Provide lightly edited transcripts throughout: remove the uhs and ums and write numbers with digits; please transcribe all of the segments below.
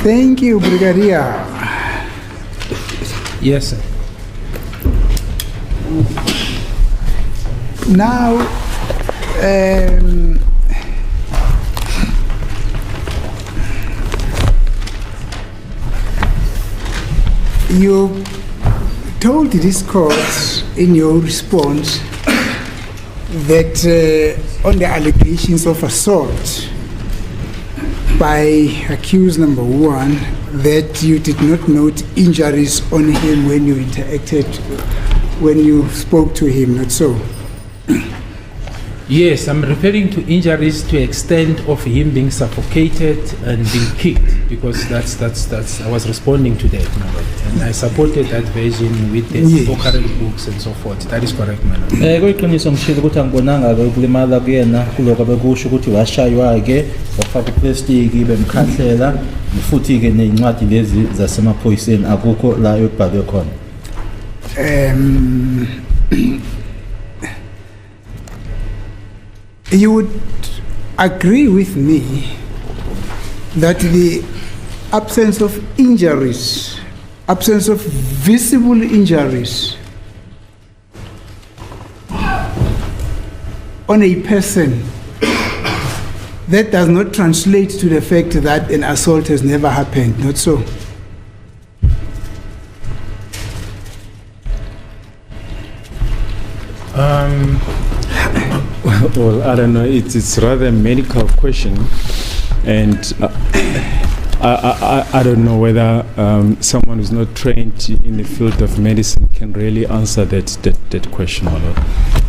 Thank you, Brigadier. Yes, sir. Now, you told this court in your response that on the allegations of assault by accused number one, that you did not note injuries on him when you interacted, when you spoke to him, not so? Yes, I'm referring to injuries to extent of him being suffocated and being kicked, because that's I was responding to that, my lord. And I supported that version with the occurrent books and so forth. That is correct, my lord. Kuyiqiniso ngishilo ukuthi angibonanga ukulimala kuyena kuloko bekusho ukuthi washaywa ke wafaka plastic bemkhahlela futhi ke nezincwadi lezi zasemaphoyiseni akukho la ekubhalwe khona. You would agree with me that the absence of injuries, absence of visible injuries on a person, that does not translate to the fact that an assault has never happened, not so? Well, I don't know. It's rather a medical question, and I don't know whether someone who's not trained in the field of medicine can really answer that question or not.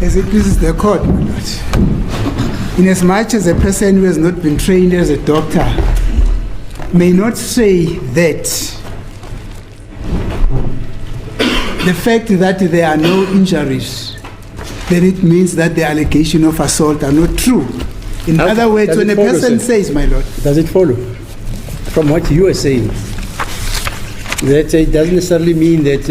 As it pleases the court, my lord. In as much as a person who has not been trained as a doctor may not say that the fact that there are no injuries, then it means that the allegation of assault are not true. In other words, when a person says, my lord. Does it follow from what you are saying that it doesn't necessarily mean that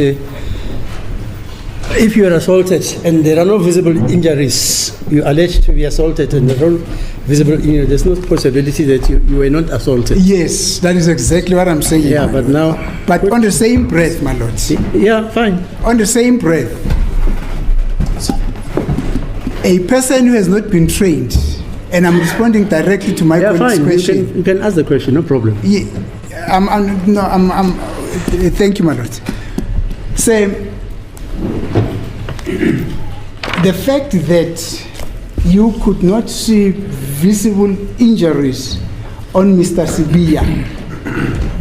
if you are assaulted and there are no visible injuries, you are alleged to be assaulted and there are no visible injuries, there's no possibility that you were not assaulted? Yes, that is exactly what I'm saying. Yeah, but now... But on the same breath, my lord. Yeah, fine. On the same breath, a person who has not been trained, and I'm responding directly to my colleague's question. You can ask the question, no problem. Yeah, thank you, my lord. Say, the fact that you could not see visible injuries on Mr. Sibiya,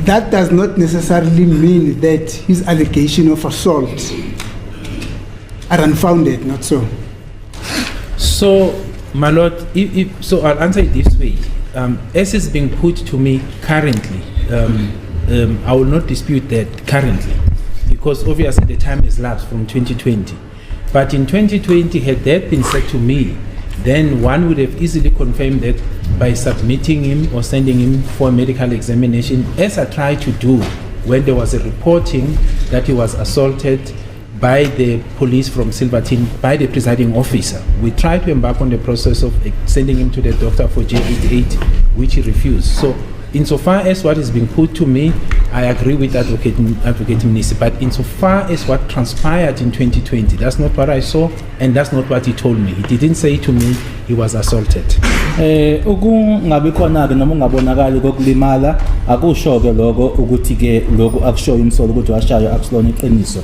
that does not necessarily mean that his allegation of assault are unfounded, not so? So, my lord, so I'll answer it this way. As is being put to me currently, I will not dispute that currently, because obviously the time has lapsed from 2020. But in 2020, had that been said to me, then one would have easily confirmed that by submitting him or sending him for a medical examination, as I tried to do when there was a reporting that he was assaulted by the police from Silverton, by the presiding officer. We tried to embark on the process of sending him to the doctor for J88, which he refused. So insofar as what is being put to me, I agree with Advocate Mnisi, but insofar as what transpired in 2020, that's not what I saw, and that's not what he told me. He didn't say to me he was assaulted. Ukungabi khona ke noma ungabonakali kokulimala akusho ke lokho ukuthi ke lokho akushoyo imsolo ukuthi washaya akusilona iqiniso.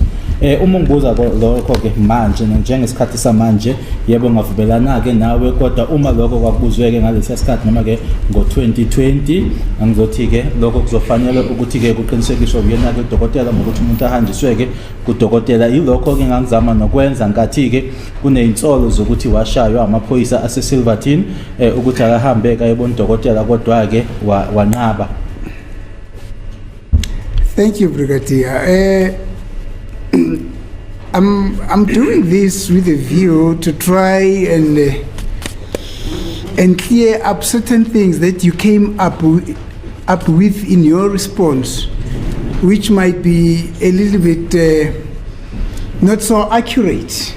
Uma ngibuza lokho ke manje njengesikhathi samanje yebo ngavubelana ke nawe, kodwa uma lokho kwakubuzwe ke ngalesi sikhathi noma ke ngo2020 angizothi ke lokho kuzofanele ukuthi ke kuqinisekiswe uyena ke dokotela ngokuthi umuntu ahanjiswe ke kudokotela. Yilokho ke ngangizama nokwenza ngathi ke kuneyintsolo zokuthi washaywa amaphoyisa ase Silverton ukuthi akahambe kayebona udokotela kodwa ke wanqaba. Thank you, Brigadier. I'm doing this with a view to try and clear up certain things that you came up with in your response, which might be a little bit not so accurate.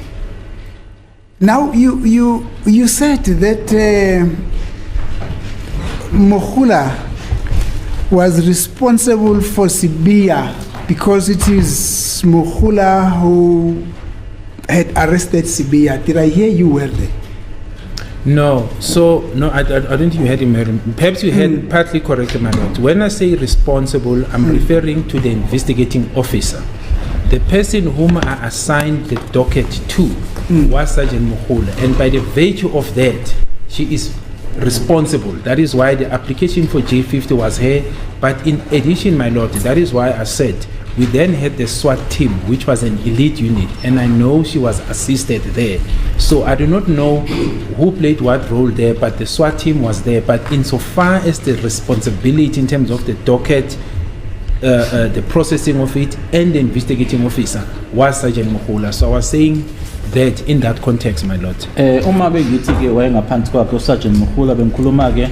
Now you said that Mokhula was responsible for Sibia because it is Mukhula who had arrested Sibia. Did I hear you well there? No, I don't think you had him. Perhaps you had partly corrected my note. When I say responsible, I'm referring to the investigating officer. The person whom I assigned the docket to was Sergeant Mukhula, and by the virtue of that, she is responsible. That is why the application for J50 was here. But in addition, my lord, that is why I said we then had the SWAT team, which was an elite unit, and I know she was assisted there. So I do not know who played what role there, but the SWAT team was there. But insofar as the responsibility in terms of the docket, the processing of it, and the investigating officer was Sergeant Mukhula. So I was saying that in that context, my lord. Uma bengithi ke wayengaphansi kwakhe uSergeant Mukhula bengikhuluma ke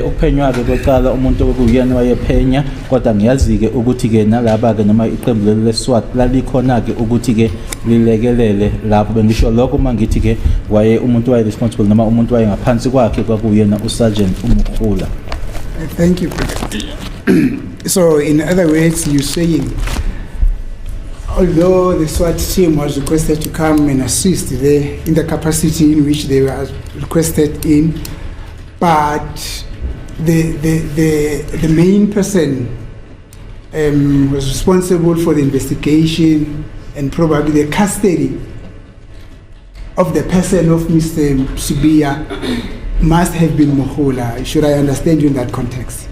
uphenyo wakhe beqala umuntu okuyena wayephenya kodwa ngiyazi ke ukuthi ke nalaba ke noma iqembu leli leSWAT lalikhona ke ukuthi ke lilekelele lapho bengisho lokho uma ngithi ke waye umuntu waye responsible noma umuntu wayengaphansi kwakhe kwakuyena uSergeant Mukhula. Thank you. So in other words, you're saying although the SWAT team was requested to come and assist there in the capacity in which they were requested in, but the main person was responsible for the investigation and probably the custody of the person of Mr. Sibia must have been Mukhula. Should I understand you in that context?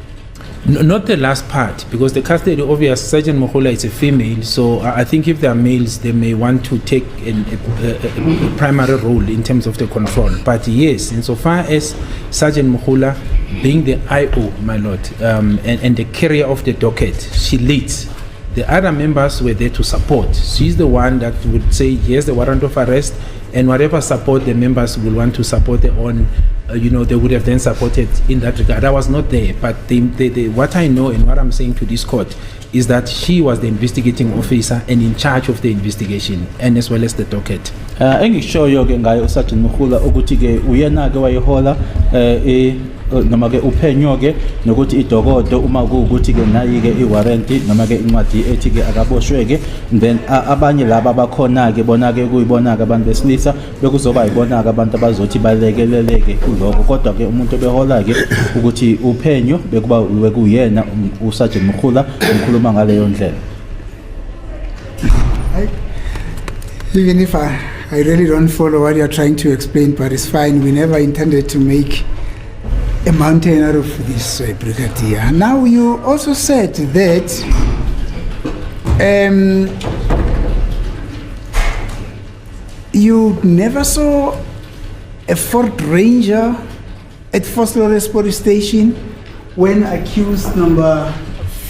No, not the last part, because the custody, obvious, Sergeant Mukhula is a female, so I think if they are males, they may want to take a primary role in terms of the control. But yes, insofar as Sergeant Mukhula being the IO, my lord, and the carrier of the docket, she leads. The other members were there to support. She's the one that would say, here's the warrant of arrest, and whatever support the members will want to support their own, they would have then supported in that regard. I was not there, but what I know and what I'm saying to this court is that she was the investigating officer and in charge of the investigation, and as well as the docket. Engishoyo ke ngayo uSergeant Mukhula ukuthi ke uyena ke wayehola noma ke uphenyo ke nokuthi idokodo uma ukuthi ke nayi ke iwarrant noma ke incwadi ethi ke akaboshwe ke, then abanye laba bakhona ke bona ke kuyibona ke abantu besilisa bekuzoba yibona ke abantu abazothi balekeleleke kuloko, kodwa ke umuntu behola ke ukuthi uphenyo bekuba kuyena uSergeant Mukhula umkhuluma ngaleyo ndlela. Even if I really don't follow what you're trying to explain, but it's fine. We never intended to make a mountain out of this, Brigadier. Now, you also said that you never saw a Ford Ranger at Vosloorus police station when accused number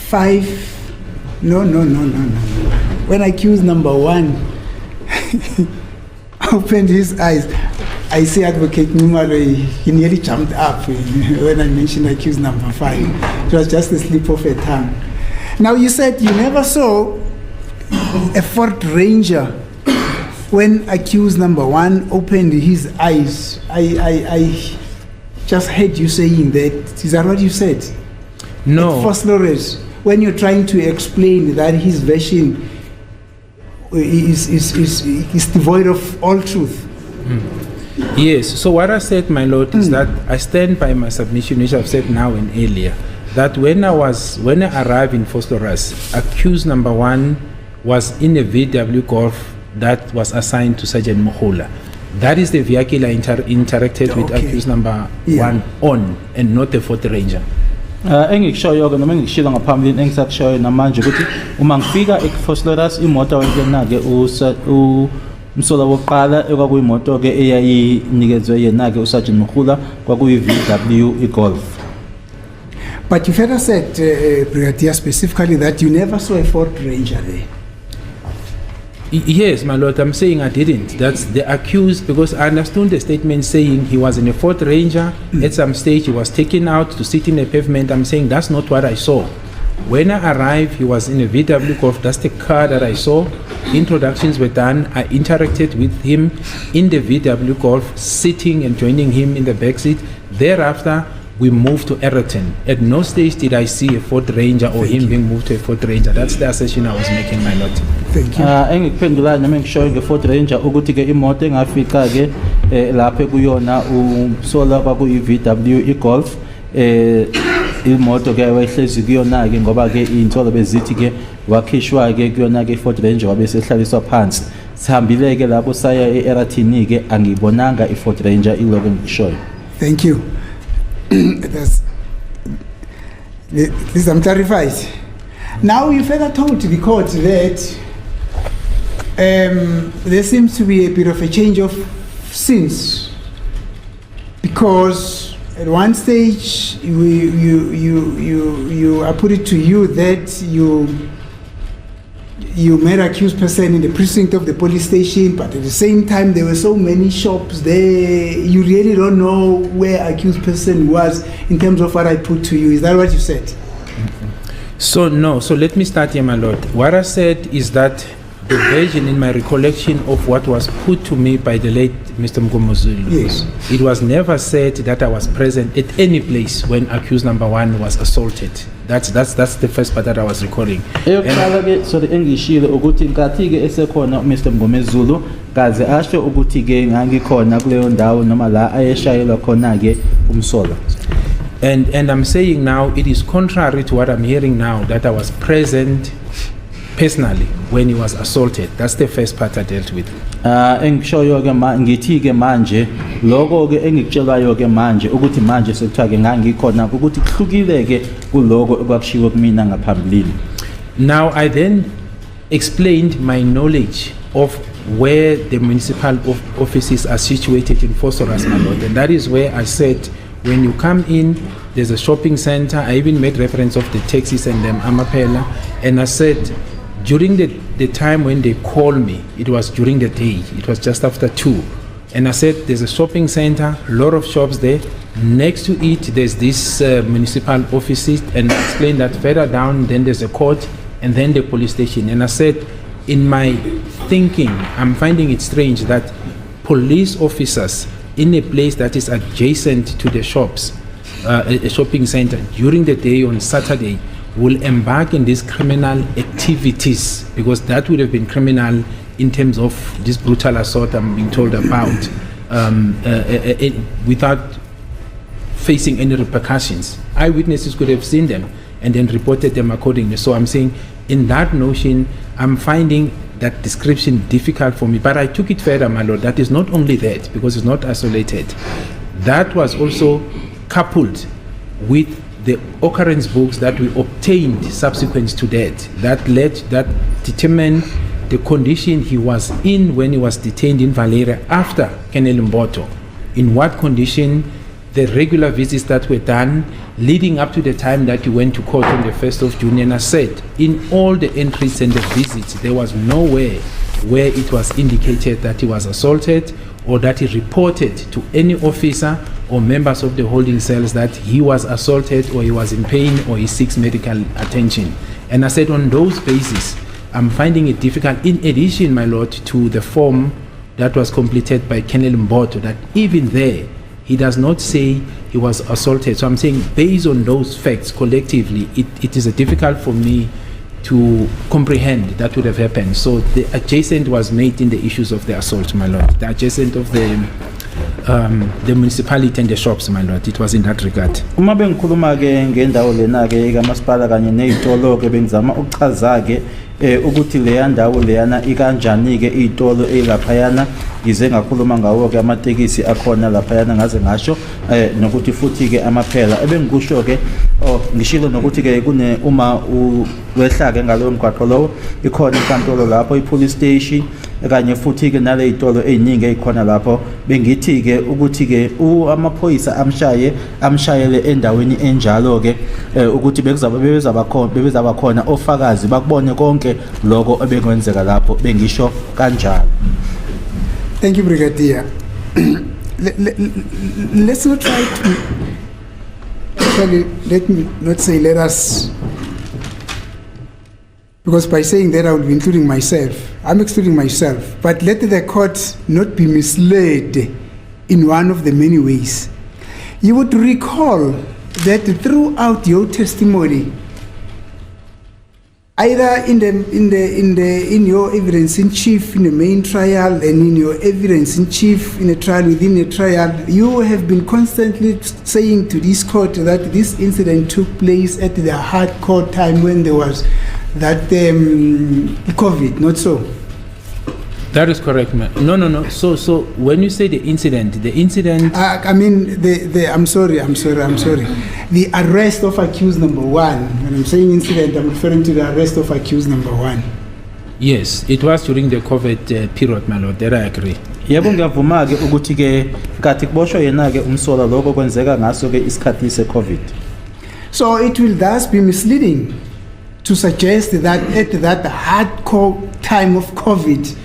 5, when accused number 1 opened his eyes. I see Advocate Numalo, he nearly jumped up when I mentioned accused number 5. It was just a slip of a tongue. Now, you said you never saw a Ford Ranger when accused number 1 opened his eyes. I just heard you saying that. Is that what you said? No. At Vosloorus, when you're trying to explain that his version is devoid of all truth. Yes, so what I said, my lord, is that I stand by my submission, which I've said now and earlier, that when I arrived in Vosloorus, accused number 1 was in a VW Golf that was assigned to Sergeant Mukhula. That is the vehicle I interacted with accused number 1 on, and not the Ford Ranger. Engikushoyo ke noma engikushilo ngaphambili engisakushoyo namanje ukuthi uma ngifika eVosloorus imoto wayena ke umsola wokuqala ekwakuyimoto ke eyayinikezwe yena ke uSergeant Mukhula kwakuyi VW Golf. But you further said, Brigadier, specifically that you never saw a Ford Ranger there. Yes, my lord, I'm saying I didn't. That's the accused, because I understood the statement saying he was in a Ford Ranger. At some stage he was taken out to sit in the pavement. I'm saying that's not what I saw. When I arrived, he was in a VW Golf. That's the car that I saw. Introductions were done. I interacted with him in the VW Golf, sitting and joining him in the back seat. Thereafter, we moved to Egerton. At no stage did I see a Ford Ranger or him being moved to a Ford Ranger. That's the assertion I was making, my lord. Thank you. Engikuphendulayo noma ngishoyo nge-Ford Ranger ukuthi ke imoto engafika ke lapha kuyona umsola kwakuyi-VW iGolf imoto ke wayehlezi kuyona ke ngoba ke insolo bezithi ke wakhishwa ke kuyona ke Ford Ranger wabe sehlaliswa phansi. Sihambile ke lapho saya eErathini ke angibonanga iFord Ranger iloko ngishoyo. Thank you. This I'm clarified. Now you further told the court that there seems to be a bit of a change of scenes because at one stage I put it to you that you met accused person in the precinct of the police station, but at the same time there were so many shops there, you really don't know where accused person was in terms of what I put to you. Is that what you said? So no, so let me start here, my lord. What I said is that the version in my recollection of what was put to me by the late Mr. Mgomozulu. Yes. It was never said that I was present at any place when accused number 1 was assaulted. That's the first part that I was recalling. Eyokuqala ke sorry engishilo ukuthi nkathi ke esekhona Mr. Mgomezulu kaze asho ukuthi ke ngangikhona kuleyo ndawo noma la ayeshayelwa khona ke umsola. And I'm saying now it is contrary to what I'm hearing now that I was present personally when he was assaulted. That's the first part I dealt with. Engishoyo ke ngithi ke manje lokho ke engikutshelwayo ke manje ukuthi manje sekuthiwa ke ngangikhona ukuthi kuhlukile ke kuloko okwakushiwo kumina ngaphambilini. Now I then explained my knowledge of where the municipal offices are situated in Phosphorus, my lord, and that is where I said when you come in there's a shopping center. I even made reference of the taxis and them Amapela, and I said during the time when they called me, it was during the day, it was just after 2, and I said there's a shopping center, a lot of shops there, next to it there's this municipal offices, and I explained that further down then there's a court and then the police station. And I said in my thinking I'm finding it strange that police officers in a place that is adjacent to the shops, a shopping center, during the day on Saturday will embark in these criminal activities, because that would have been criminal in terms of this brutal assault I'm being told about, without facing any repercussions. Eyewitnesses could have seen them and then reported them accordingly. So I'm saying in that notion, I'm finding that description difficult for me. But I took it further, my lord. That is not only that, because it's not isolated. That was also coupled with the occurrence books that we obtained subsequent to that determined the condition he was in when he was detained in Valeria after Colonel Mboto, in what condition, the regular visits that were done leading up to the time that he went to court on the 1st of June. And I said, in all the entries and the visits, there was nowhere where it was indicated that he was assaulted or that he reported to any officer or members of the holding cells that he was assaulted or he was in pain or he seeks medical attention. And I said on those bases, I'm finding it difficult, in addition, my lord, to the form that was completed by Colonel Mboto, that even there, he does not say he was assaulted. So I'm saying based on those facts collectively, it is difficult for me to comprehend that would have happened. So the adjacent was made in the issues of the assault, my lord. The adjacent of the municipality and the shops, my lord. It was in that regard. Uma bengikhuluma ke ngendawo lena ke kamasipala kanye nezitolo ke bengizama ukuchaza ke ukuthi leya ndawo leyana ikanjani ke izitolo elaphayana ize ngakhuluma ngawo ke amatekisi akhona laphayana ngaze ngasho nokuthi futhi ke amaphela ebengikusho ke ngishilo nokuthi ke kune uma wehla ke ngalowo mgwaqo lowo ikhona inkantolo lapho ipolice station kanye futhi ke nale izitolo eziningi ezikhona lapho bengithi ke ukuthi ke amaphoyisa amshayele endaweni enjalo ke ukuthi bebezaba khona ofakazi bakubone konke lokho ebekwenzeka lapho bengisho kanjalo. Thank you, Brigadier. Let's not try to actually, let me not say let us, because by saying that I would be including myself. I'm excluding myself, but let the court not be misled in one of the many ways. you would recall that throughout your testimony, either in your evidence in chief in the main trial and in your evidence in chief in a trial within a trial, you have been constantly saying to this court that this incident took place at the hardcore time when there was that COVID, not so? That is correct, man. No. So when you say the incident. I mean, I'm sorry. The arrest of accused number one. When I'm saying incident, I'm referring to the arrest of accused number one. Yes, it was during the COVID period, my lord. That I agree. Yebo ngiyavuma ke ukuthi ke kathi kuboshwe yena ke umsola lokho kwenzeka ngaso ke isikhathi se-COVID. So it will thus be misleading to suggest that at that hardcore time of COVID,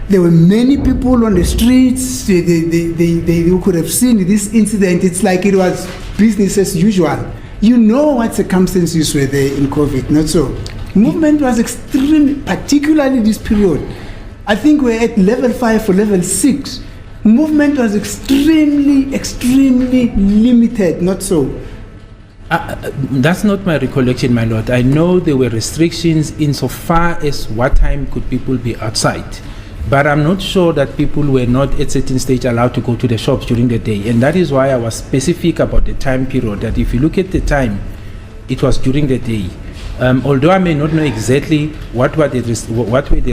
there were many people on the streets. They could have seen this incident. It's like it was business as usual. You know what circumstances were there in COVID, not so. Movement was extreme, particularly this period. I think we're at level 5 or level 6. Movement was extremely limited, not so. That's not my recollection, my lord. I know there were restrictions insofar as what time could people be outside. But I'm not sure that people were not at certain stage allowed to go to the shops during the day. And that is why I was specific about the time period, that if you look at the time, it was during the day. Although I may not know exactly what were the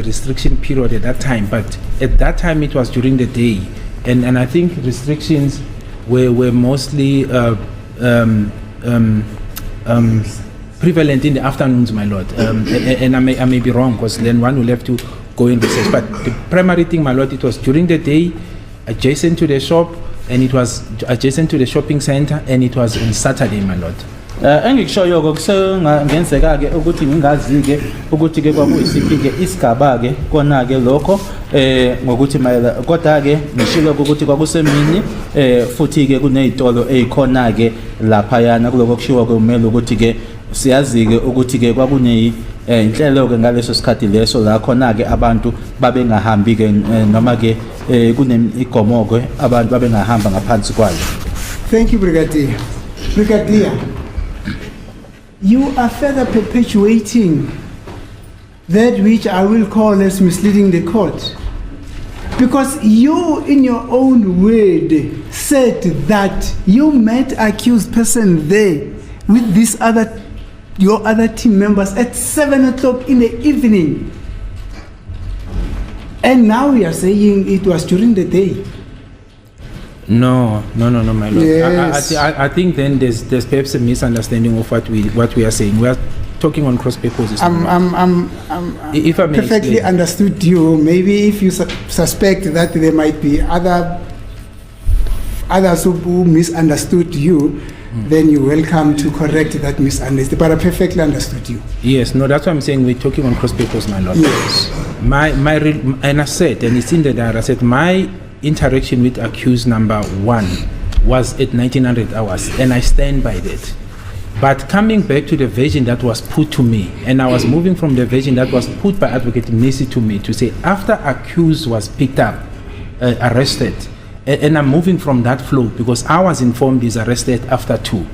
restriction period at that time, but at that time it was during the day. And I think restrictions were mostly prevalent in the afternoons, my lord. And I may be wrong, because then one will have to go in research. But the primary thing, my lord, it was during the day, adjacent to the shop, and it was adjacent to the shopping center, and it was on Saturday, my lord. Engikushoyo kusengenzeka ke ukuthi ngingazi ke ukuthi ke kwakuyisiphi ke isigaba ke kona ke lokho ngokuthi mayela kodwa ke ngishilo ukuthi kwakusemini futhi ke kunezitolo ezikhona ke lapha yana kuloko kushiwa kumele ukuthi ke siyazi ke ukuthi ke kwakune inhlelo ke ngaleso sikhathi leso la khona ke abantu babengahambi ke noma ke kunemigomo ke abantu babengahamba ngaphansi kwayo. Thank you, Brigadier. You are further perpetuating that which I will call as misleading the court. Because you, in your own word, said that you met accused person there with your other team members at 7 o'clock in the evening. And now we are saying it was during the day. No, my lord. Yes. I think then there's perhaps a misunderstanding of what we are saying. We are talking on cross purposes. If I may perfectly explain. Understood you. Maybe if you suspect that there might be others who misunderstood you, then you're welcome to correct that misunderstanding. But I perfectly understood you. Yes, no, that's what I'm saying. We're talking on cross purpose, my lord. Yes. And I said, and it's in the diary, I said my interaction with accused number one was at 1900 hours, and I stand by that. But coming back to the version that was put to me, and I was moving from the version that was put by Advocate Macy to me to say after accused was picked up, arrested, and I'm moving from that flow because I was informed he's arrested after 2.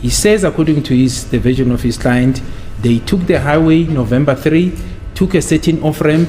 He says, according to the version of his client, they took the highway November 3, took a certain off-ramp,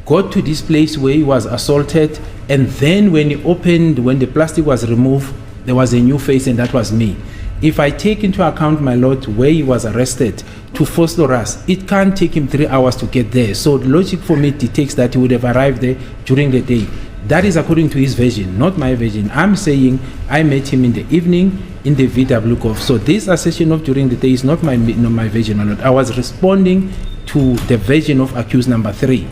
got to this place where he was assaulted, and then when the plastic was removed, there was a new face, and that was me. If I take into account, my lord, where he was arrested to Fort Loras, it can't take him 3 hours to get there. So the logic for me dictates that he would have arrived there during the day. That is according to his version, not my version. I'm saying I met him in the evening in the VW Golf. So this assertion of during the day is not my version, my lord. I was responding to the version of accused number 3.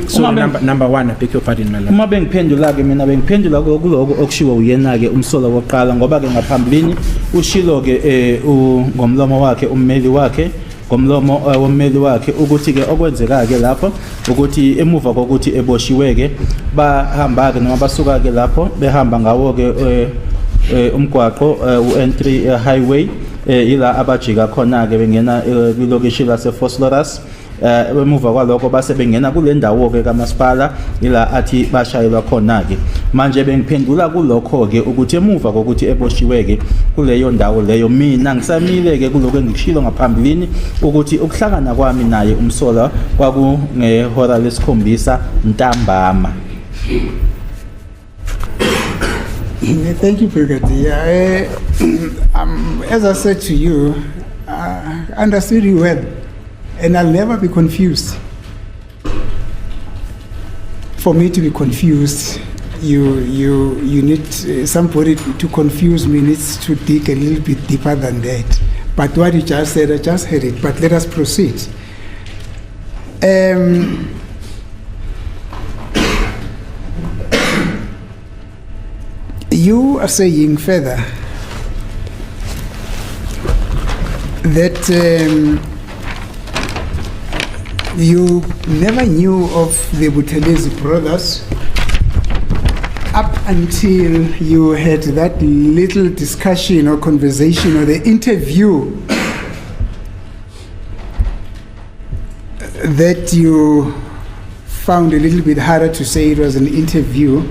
So number 1, I beg your pardon, my lord. Uma bengiphendula ke mina bengiphendula kuloko okushiwo uyena ke umsola wokuqala ngoba ke ngaphambilini ushilo ke ngomlomo wakhe ummeli wakhe ngomlomo wommeli wakhe ukuthi ke okwenzeka ke lapho ukuthi emuva kokuthi eboshiwe ke bahamba ke noma basuka ke lapho behamba ngawo ke umgwaqo u-N3 highway ila abajika khona ke bengena kwilokishi lase Vosloorus. Emuva kwalokho base bengena kule ndawo ke kamasipala ila athi bashayelwa khona ke. Manje bengiphendula kulokho ke ukuthi emuva kokuthi eboshiwe ke kuleyo ndawo leyo, mina ngisamile ke kuloko engikushilo ngaphambilini ukuthi ukuhlangana kwami naye umsola kwaku ngehora lesikhombisa ntambama. Thank you, Brigadier. As I said to you, I understood you well, and I'll never be confused. For me to be confused, you need somebody to confuse me needs to dig a little bit deeper than that. But what you just said, I just heard it. But let us proceed. You are saying further that you never knew of the Buthelezi brothers up until you had that little discussion or conversation or the interview that you found a little bit harder to say it was an interview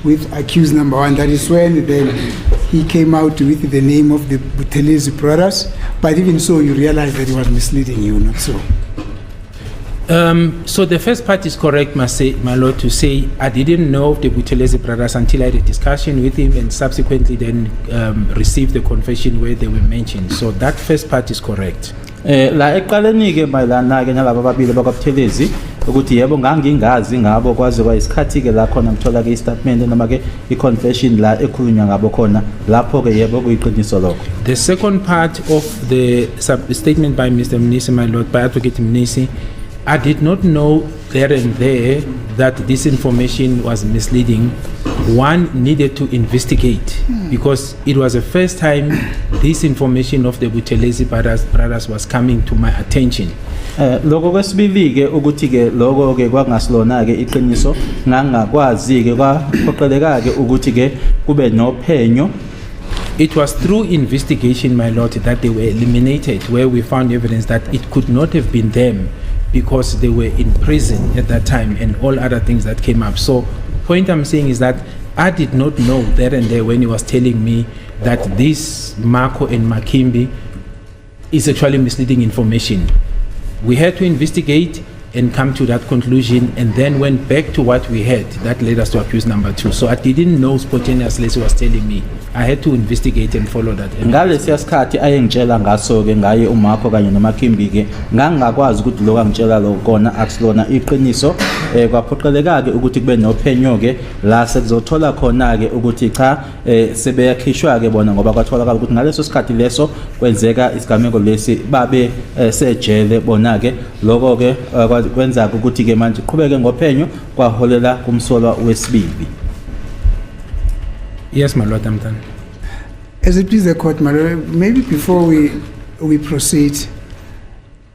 with accused number one. That is when then he came out with the name of the Buthelezi brothers. But even so, you realized that he was misleading you, not so. So the first part is correct, my lord, to say I didn't know of the Buthelezi brothers until I had a discussion with him and subsequently then received the confession where they were mentioned. So that first part is correct. La eqaleni ke mayelana ke nalabo babili bakwaButhelezi ukuthi yebo ngangingazi ngabo kwaze kwayisikhathi ke la khona ngithola ke istatement noma ke iconfession la ekhulunywa ngabo khona lapho ke yebo kuyiqiniso lokho. The second part of the statement by Mr. Mnisi, my lord, by Advocate Mnisi, I did not know there and there that this information was misleading. One needed to investigate because it was the first time this information of the Buthelezi brothers was coming to my attention. Lokho kwesibili ke ukuthi ke lokho ke kwangasilona ke iqiniso ngangakwazi ke kwaphoqeleka ke ukuthi ke kube nophenyo. It was through investigation, my lord, that they were eliminated, where we found evidence that it could not have been them because they were in prison at that time and all other things that came up. So point I'm saying is that I did not know there and there when he was telling me that this Marco and Makimbi is actually misleading information. We had to investigate and come to that conclusion and then went back to what we had. That led us to accuse number 2. So I didn't know spontaneously as he was telling me. I had to investigate and follow that. Ngalesi sikhathi ayengitshela ngaso ke ngaye uMarco kanye noMakimbi ke ngangakwazi ukuthi lokho angitshela lokona akusilona iqiniso kwaphoqeleka ke ukuthi kube nophenyo ke la sekuzothola khona ke ukuthi cha sebeyakhishwa ke bona ngoba kwatholakala ukuthi ngaleso sikhathi leso kwenzeka isigameko lesi babe sejele bona ke lokho ke kwenza ukuthi ke manje qhubeke ngophenyo kwaholela kumsolwa wesibili. Yes, my lord, I'm done. As it please the court, my lord, maybe before we proceed,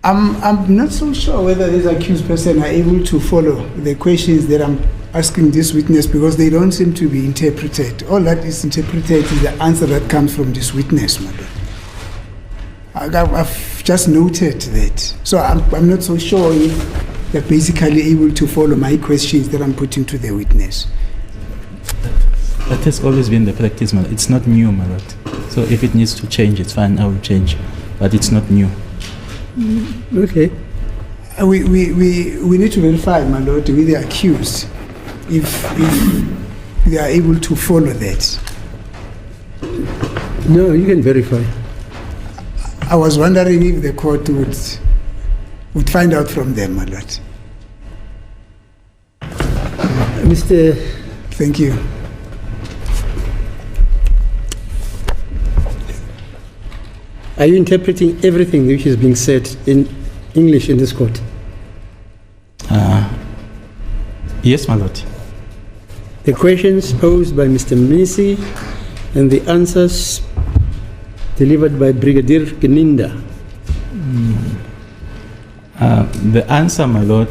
I'm not so sure whether this accused person are able to follow the questions that I'm asking this witness because they don't seem to be interpreted. All that is interpreted is the answer that comes from this witness, my lord. I've just noted that. So I'm not so sure if they're basically able to follow my questions that I'm putting to the witness. That has always been the practice, my lord. It's not new, my lord. So if it needs to change, it's fine, I will change. But it's not new. Okay. We need to verify, my lord, with the accused if they are able to follow that. No, you can verify. I was wondering if the court would find out from them, my lord. Mr. Thank you. Are you interpreting everything which is being said in English in this court? Yes, my lord. The questions posed by Mr. Mnisi and the answers delivered by Brigadier Keninda. The answer, my lord,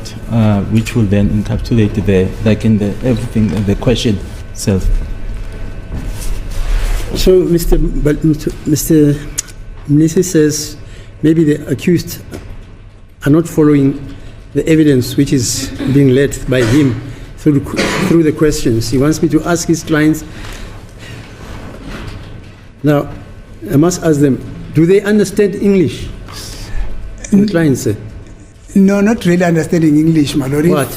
which will then encapsulate everything, the question itself. So, Mr. Mnisi says maybe the accused are not following the evidence which is being led by him through the questions. He wants me to ask his clients. Now, I must ask them, do they understand English? The clients say. No, not really understanding English, my lord. What?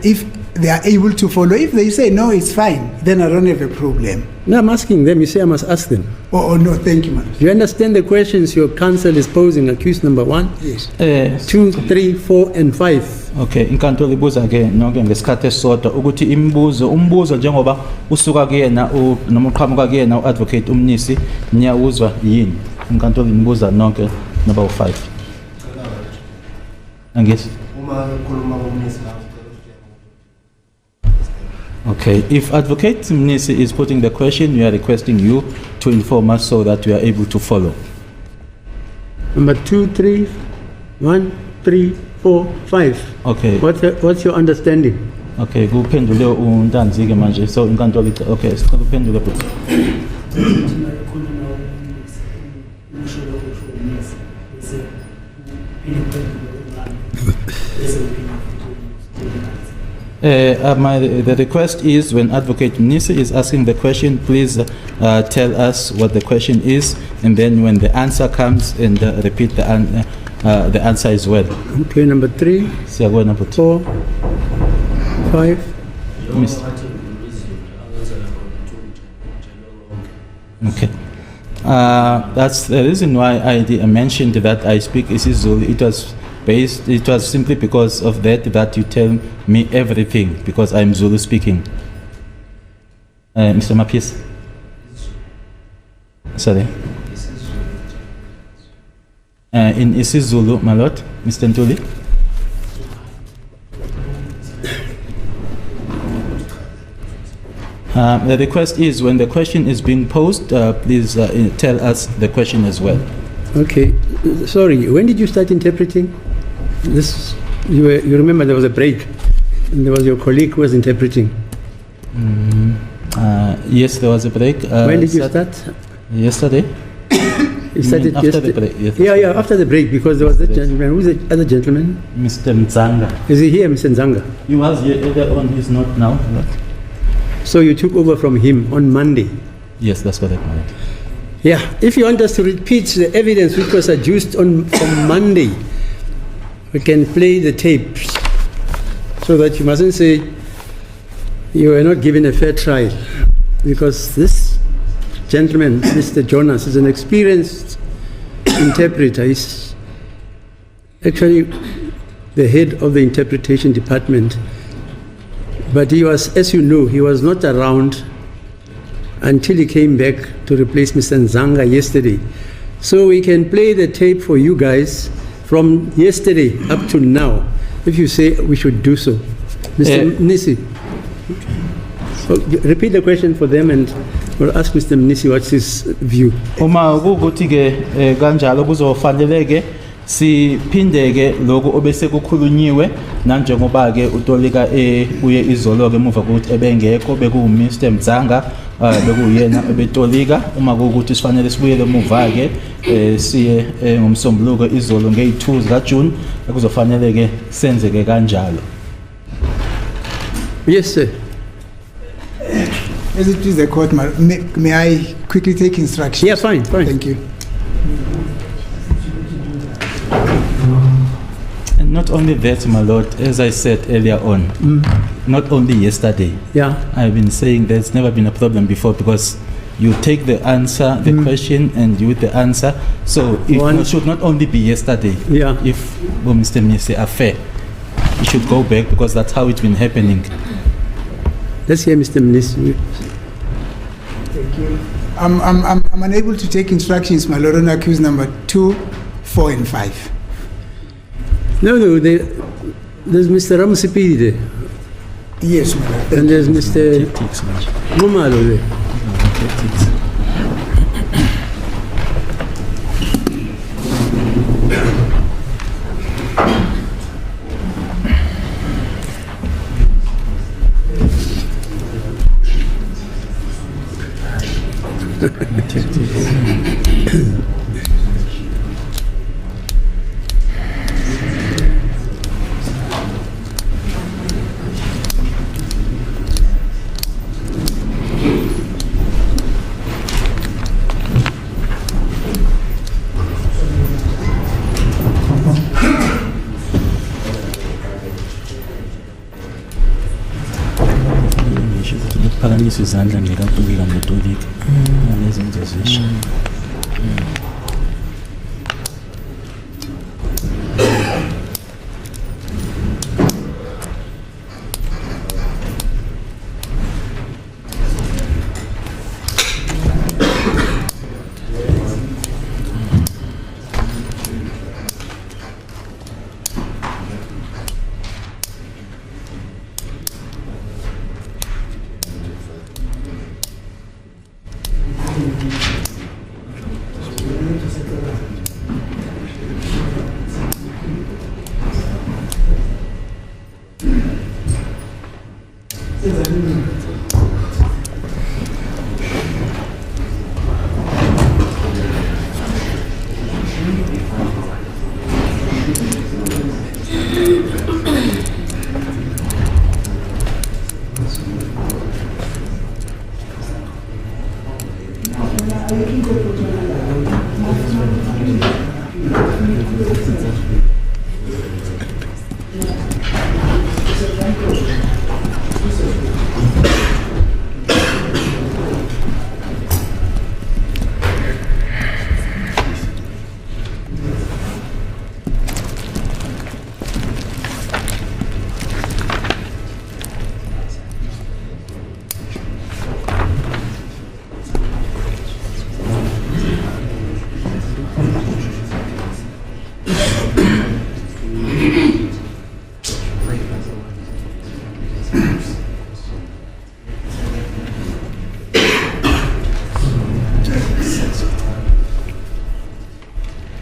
If they are able to follow, if they say no, it's fine, then I don't have a problem. No, I'm asking them. You say I must ask them. Oh no, thank you, man. Do you understand the questions your counsel is posing, accused number 1, Yes. 2, 3, 4, and 5? Okay, inkantolo ibuza ke nonke ngesikhathi esisodwa ukuthi umbuzo njengoba usuka kuyena noma uqhamuka kuyena uadvocate Mnisi niyawuzwa yini? Inkantolo imibuza nonke number 5. Angithi? Okay, if Advocate Mnisi is putting the question, we are requesting you to inform us so that we are able to follow. Number 2, 3, 1, 3, 4, 5. Okay. What's your understanding? Okay, kuphendule uNtanzi ke manje, so inkantolo okay, sicela uphendule futhi. The request is when Advocate Mnisi is asking the question, please tell us what the question is, and then when the answer comes, and repeat the answer as well. Okay, number 3, Siyabona futhi. 4, 5. Miss- Okay. That's the reason why I mentioned that I speak isiZulu. It was simply because of that you tell me everything, because I'm Zulu speaking. Mr. Mapis. Sorry. In isiZulu, my lord, Mr. Ntuli. The request is when the question is being posed, please tell us the question as well. Okay, sorry, when did you start interpreting? You remember there was a break, and there was your colleague who was interpreting. Yes, there was a break. When did you start? Yesterday. You started after yesterday? the break, yes. Yeah, after the break, because there was that gentleman. Who's the other gentleman? Mr. Mzanga. Is he here, Mr. Nzanga? He was here earlier on, he's not now. So you took over from him on Monday? Yes, that's correct, my lord. Yeah, if you want us to repeat the evidence which was adduced on Monday, we can play the tapes so that you mustn't say you were not given a fair trial, because this gentleman, Mr. Jonas, is an experienced interpreter. He's actually the head of the interpretation department. But he was, as you know, he was not around until he came back to replace Mr. Nzanga yesterday. So we can play the tape for you guys from yesterday up to now, if you say we should do so. Mr. Mnisi. So, repeat the question for them, and we'll ask Mr. Mnisi what's his view. Uma ukuthi ke kanjalo kuzofaneleke siphindeke lokho obese kukhulunyiwe nanjengoba ke uTolika uye izolo ke emuva ukuthi ebengekho beku Mr. Mzanga bekuyena ebetolika uma ukuthi sifanele sibuyele emuva ke siye ngomsombuluko izolo nge2 zika June kuzofanele ke senzeke kanjalo. Yes, sir. As it is the court, may I quickly take instructions? Yeah, fine. Thank you. And not only that, my lord, as I said earlier on, not only yesterday, Yeah. I've been saying there's never been a problem before, because you take the answer, the question, and you with the answer. So it should not only be yesterday. Yeah. If Mr. Mnisi are fair, it should go back, because that's how it's been happening. Let's hear Mr. Mnisi. Thank you. I'm unable to take instructions, my lord, on accused number 2, 4, and 5. No, there's Mr. Ramsipidi there, Yes, my lord. and there's Mr. Mumalo there. Ungahlaliswa izandla ngekatolika ngotolika. Nalezenzo zisho.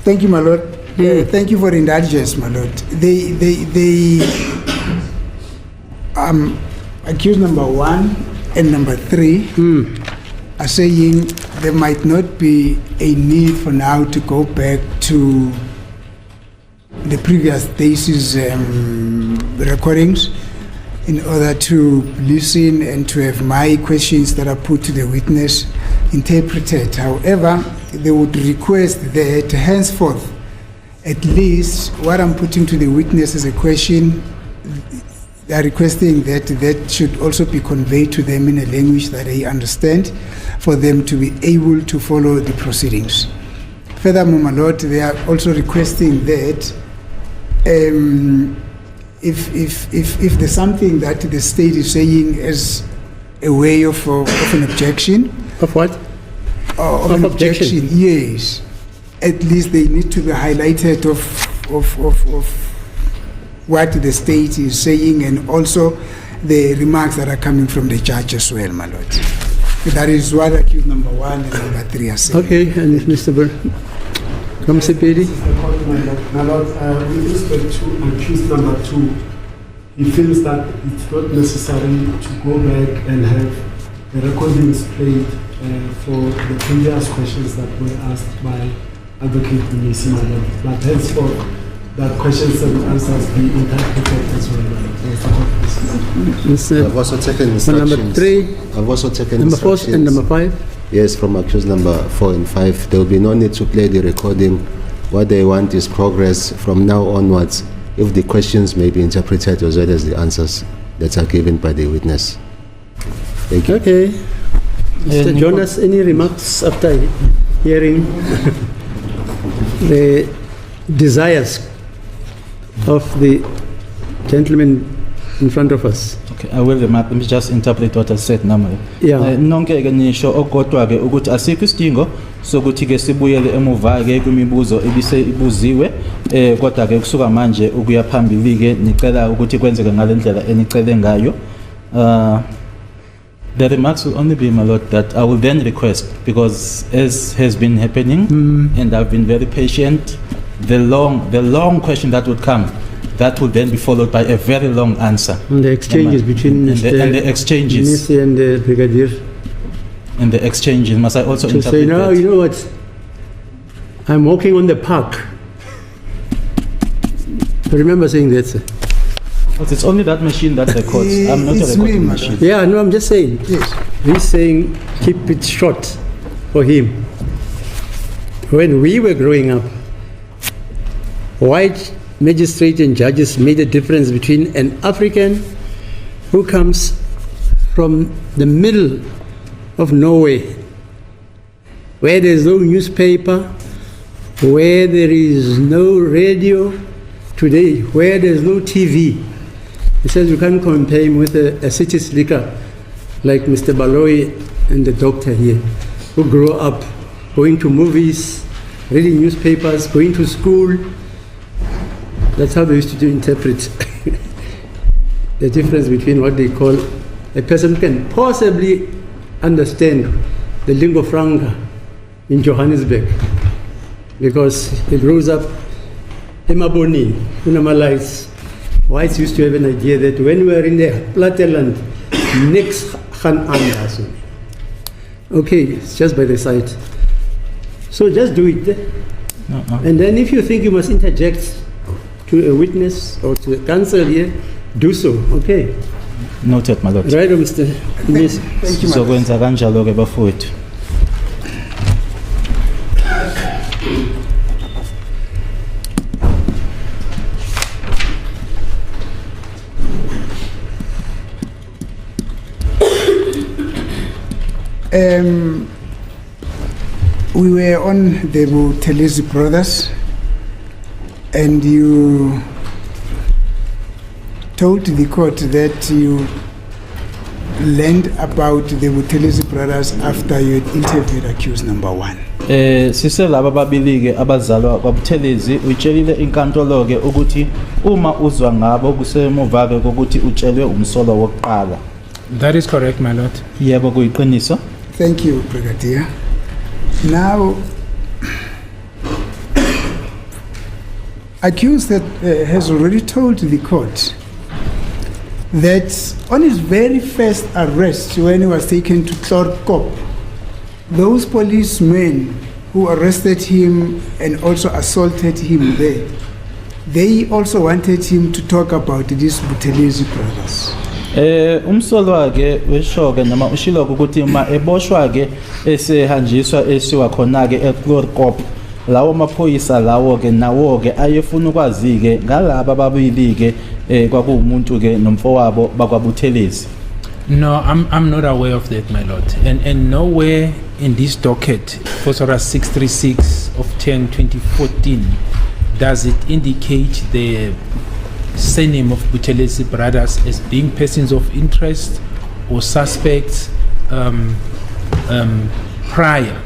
Thank you, my lord. Thank you for the indulgence, my lord. Accused number 1 and number 3 are saying there might not be a need for now to go back to the previous days' recordings in order to listen and to have my questions that are put to the witness interpreted. However, they would request that henceforth, at least what I'm putting to the witness as a question, they are requesting that that should also be conveyed to them in a language that they understand for them to be able to follow the proceedings. Furthermore, my lord, they are also requesting that if there's something that the state is saying as a way of an objection. Of what? Of an objection, yes. At least they need to be highlighted of what the state is saying, and also the remarks that are coming from the judge as well, my lord. That is what accused number 1 and number 3 are saying. Okay, and Mr. Kamsipedi? My lord, with respect to accused number 2, he feels that it's not necessary to go back and have the recordings played for the previous questions that were asked by Advocate Mnisi, my lord. But henceforth, that questions and answers be interpreted as well. I've also taken instructions. Number 3, I've also taken number 4 instructions. and number 5? Yes, from accused number 4 and 5. There will be no need to play the recording. What they want is progress from now onwards, if the questions may be interpreted as well as the answers that are given by the witness. Thank you. Okay. Mr. Jonas, any remarks after hearing the desires of the gentleman in front of us? Okay, I will let me just interpret what I said normally. Yeah. Nonke ke nisho okodwa ke ukuthi asikho isidingo sokuthi ke sibuyele emuva ke kwimibuzo ebise ibuziwe kodwa ke kusuka manje ukuya phambili ke nicela ukuthi kwenzeke ngalendlela enicele ngayo. The remarks will only be, my lord, that I will then request, because as has been happening, and I've been very patient, the long question that would come, that will then be followed by a very long answer. And the exchanges between and the exchanges Mnisi and the Brigadier. and the exchanges. Must I also To say, interpret no, that? you know what? I'm walking on the park. I remember saying that, sir. But it's only that machine that records. I'm not a It's me, recording madam. machine. Yeah, no, I'm just saying. Yes. He's saying keep it short for him. When we were growing up, white magistrates and judges made a difference between an African who comes from the middle of nowhere, where there's no newspaper, where there is no radio today, where there's no TV. He says you can't compare him with a city slicker like Mr. Baloyi and the doctor here, who grew up going to movies, reading newspapers, going to school. That's how they used to interpret the difference between what they call a person who can possibly understand the lingua franca in Johannesburg, because he grows up Emaboni, Unamalites. Whites used to have an idea that when we were in the Platteland, next gaan anders. Okay, it's just by the side. So just do it. And then if you think you must interject to a witness or to the counsel here, do so. Okay. Noted, my lord. Right, Mr. Miss. Thank you, So Madam. kwenza kanjalo ke bafowethu. We were on the Buthelezi brothers, and you told the court that you learned about the Buthelezi brothers after you had interviewed accused number 1. Siselaba babili ke abazalwa kwaButhelezi utshelile inkantolo ke ukuthi uma uzwa ngabo kusemuva ke ukuthi utshelwe umsolo wokuqala. That is correct, my lord. Yebo kuyiqiniso. Thank you, Brigadier. Now, accused has already told the court that on his very first arrest, when he was taken to Tlorkop, those policemen who arrested him and also assaulted him there, they also wanted him to talk about these Buthelezi brothers. Umsolo wakhe weshoke noma ushilo ukuthi uma eboshwa ke esehanjiswa esiwa khona ke eClorkop, lawo maphoyisa lawo ke nawo ke ayefuna ukwazi ke ngalaba babili ke kwakuumuntu ke nomfowabo bakwaButhelezi. No, I'm not aware of that, my lord. And nowhere in this docket, Phosphorus 636 of 10/2014, does it indicate the surname of Buthelezi brothers as being persons of interest or suspects prior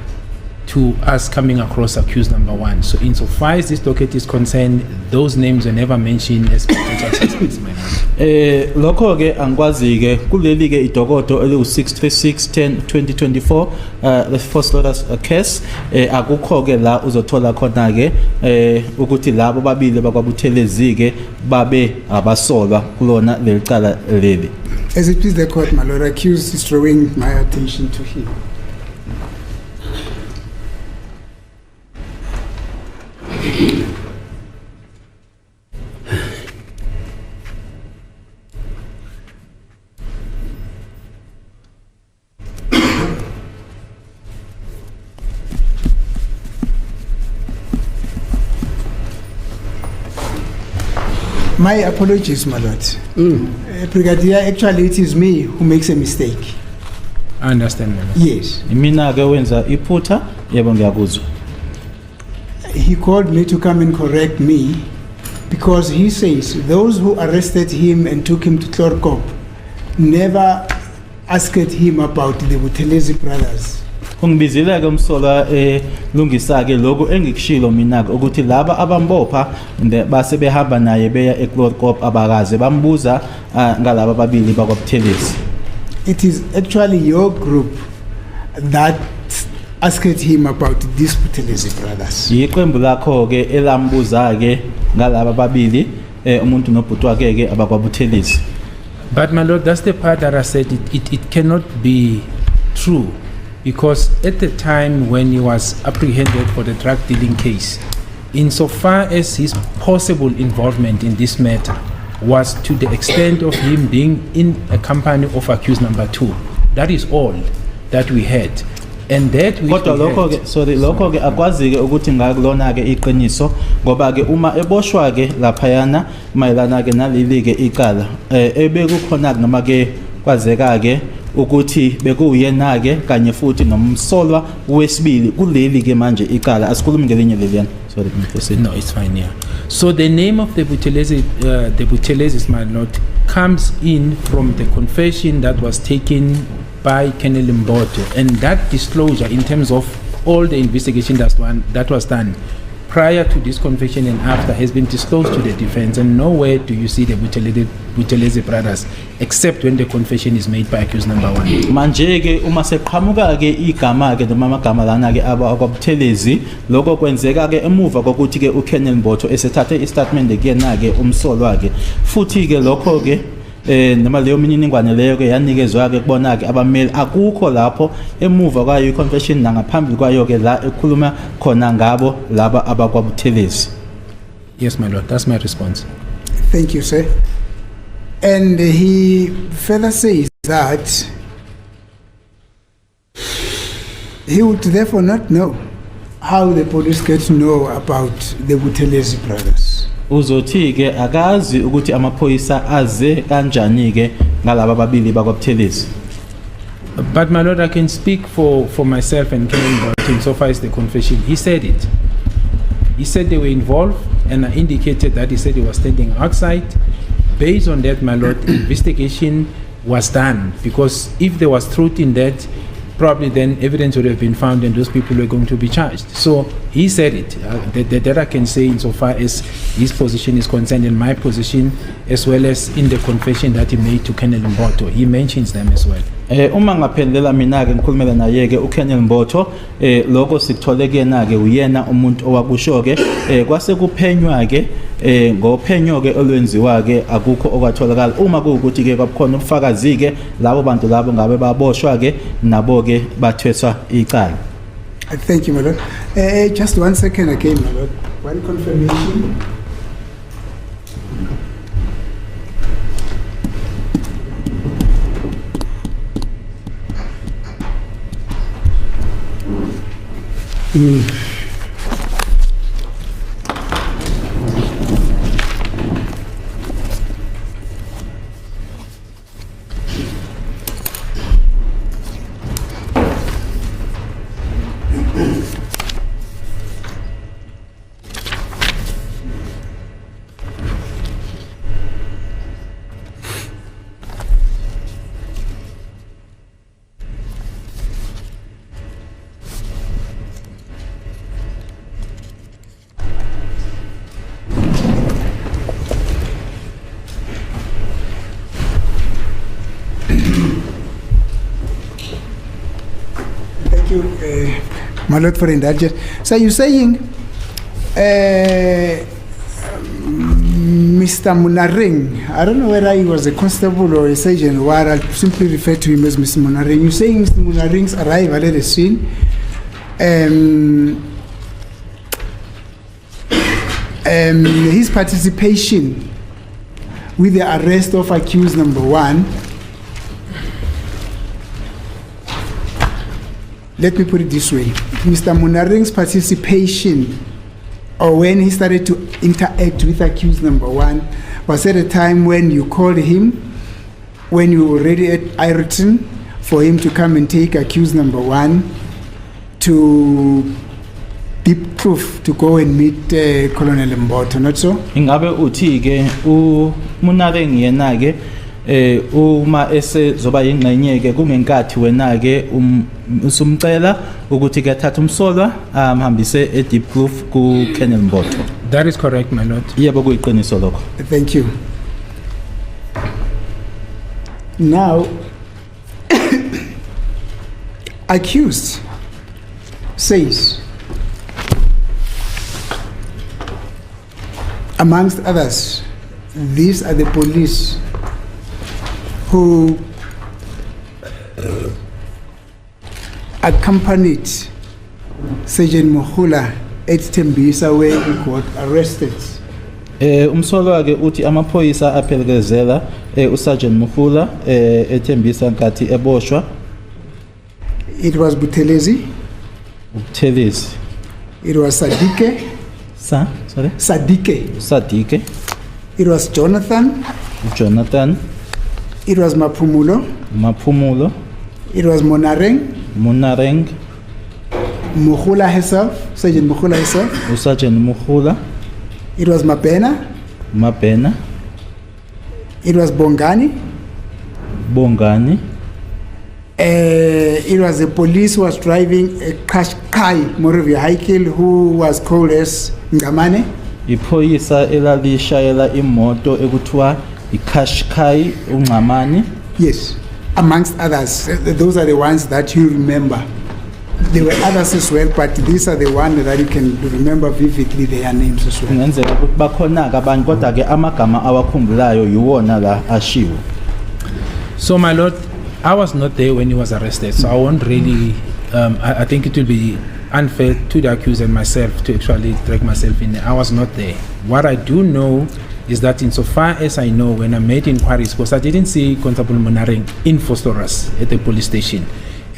to us coming across accused number 1. So insofar as this docket is concerned, those names are never mentioned as potential suspects, my lord. Lokho ke angikwazi ke kuleli ke idokodo eliu 636/10/2024 the Phosphorus case akukho ke la uzothola khona ke ukuthi labo babili bakwaButhelezi ke babe abasolwa kulona lelicala leli. As it please the court, my lord, accused is drawing my attention to him. My apologies, my lord. Brigadier, actually it is me who makes a mistake. I understand, my lord. Yes. Mina ke wenza iphutha yebo ngiyakuzwa. He called me to come and correct me because he says those who arrested him and took him to Tlorkop never asked him about the Buthelezi brothers. Ungibizile ke umsola lungisa ke lokho engikushilo mina ke ukuthi laba abambopha base behamba naye beya eClorkop abakaze bambuza ngalaba babili bakwaButhelezi. It is actually your group that asked him about these Buthelezi brothers. Yiqembu lakho ke elambuza ke ngalaba babili umuntu nobhuti wakhe ke abakwaButhelezi. But my lord, that's the part that I said it cannot be true, because at the time when he was apprehended for the drug dealing case, insofar as his possible involvement in this matter was to the extent of him being in a company of accused number 2, that is all that we had. And that we Kodwa lokho ke lokho ke akwazi ke ukuthi ngakulona ke iqiniso ngoba ke uma eboshwa ke laphayana mayelana ke naleli ke icala ebekukhona noma ke kwazeka ke ukuthi bekuyena ke kanye futhi nomsolwa wesibili kuleli ke manje icala asikhulumi ngelinye leliyana. Sorry Mfosini. No, it's fine, yeah. So the name of the Buthelezis, my lord, comes in from the confession that was taken by Colonel Mboto, and that disclosure in terms of all the investigation that was done prior to this confession and after has been disclosed to the defense, and nowhere do you see the Buthelezi brothers except when the confession is made by accused number 1. Manje ke uma seqhamuka ke igama ke noma amagama lana ke abaButhelezi lokho kwenzeka ke emuva kokuthi ke uKenel Mboto esethathe istatement kuyena ke umsolwa ke futhi ke lokho ke noma leyo mininingwane leyo ke yanikezwa ke kubona ke abameli akukho lapho emuva kwayo iconfession nangaphambili kwayo ke la ekhuluma khona ngabo laba abakwaButhelezi. Yes, my lord, that's my response. Thank you, sir. And he further says that he would therefore not know how the police get to know about the Buthelezi brothers. Uzothi ke akazi ukuthi amaphoyisa aze kanjani ke ngalaba babili bakwaButhelezi. But my lord, I can speak for myself and Colonel Mboto so far as the confession. He said it. He said they were involved, and I indicated that he said he was standing outside. Based on that, my lord, investigation was done, because if there was truth in that, probably then evidence would have been found and those people were going to be charged. So he said it. That I can say insofar as his position is concerned and my position, as well as in the confession that he made to Colonel Mboto. He mentions them as well. Uma ngaphendela mina ke ngikhulumela naye ke uKenel Mboto lokho sikuthole kena ke uyena umuntu owakusho ke kwase kuphenywa ke ngophenyo ke olwenziwa ke akukho okwatholakala uma kuukuthi ke kwabukhona ubufakazi ke labo bantu labo ngabe baboshwa ke nabo ke bathweswa icala. Thank you, my lord. Just 1 second again, my lord. One confirmation. Thank you, my lord, for indulgence. So you're saying Mr. Munaring, I don't know whether he was a constable or a sergeant, or I'll simply refer to him as Mr. Munaring. You're saying Mr. Munaring's arrival at the scene, his participation with the arrest of accused number 1. Let me put it this way. Mr. Munaring's participation, or when he started to interact with accused number 1, was at a time when you called him, when you were already at Ireton, for him to come and take accused number 1 to Deep Kloof to go and meet Colonel Mboto, not so? Ingabe uthi ke uMunaring yena ke uma esezoba yingxenye ke kungenkathi wena ke usumcela ukuthi ke thatha umsolwa amhambise eDeep Kloof ku Colonel Mboto. That is correct, my lord. Yebo kuyiqiniso lokho. Thank you. Now, accused says, amongst others, these are the police who accompanied Sergeant Mohula at Tembisa where he got arrested. Umsolwa ke uthi amaphoyisa aphelekezela uSergeant Mohula eTembisa nkathi eboshwa. It was Buthelezi. Buthelezi. It was Sadike. Sorry? Sadike. Sadike. It was Jonathan. Jonathan. It was Mapumulo. Maphumulo, It was Monareng. Munareng, Mukhula herself, Sergeant Mukhula herself. uSergeant Mukhula, It was Mabena. Mabena, It was Bongani. Bongani, It was the police who was driving a Qashqai motor vehicle who was called as Ngamane. iphoyisa elalishayela imoto ekuthiwa iKashkai uNgcamani. Yes, amongst others. Those are the ones that you remember. There were others as well, but these are the ones that you can remember vividly their names as well. Kungenzeka ukuthi bakhona abantu kodwa ke amagama awakhumbulayo yiwona la ashiwo. So, my lord, I was not there when he was arrested, so I won't really. I think it will be unfair to the accused and myself to actually drag myself in there. I was not there. What I do know is that, insofar as I know, when I made inquiries, because I didn't see Constable Monareng in Fostoras at the police station.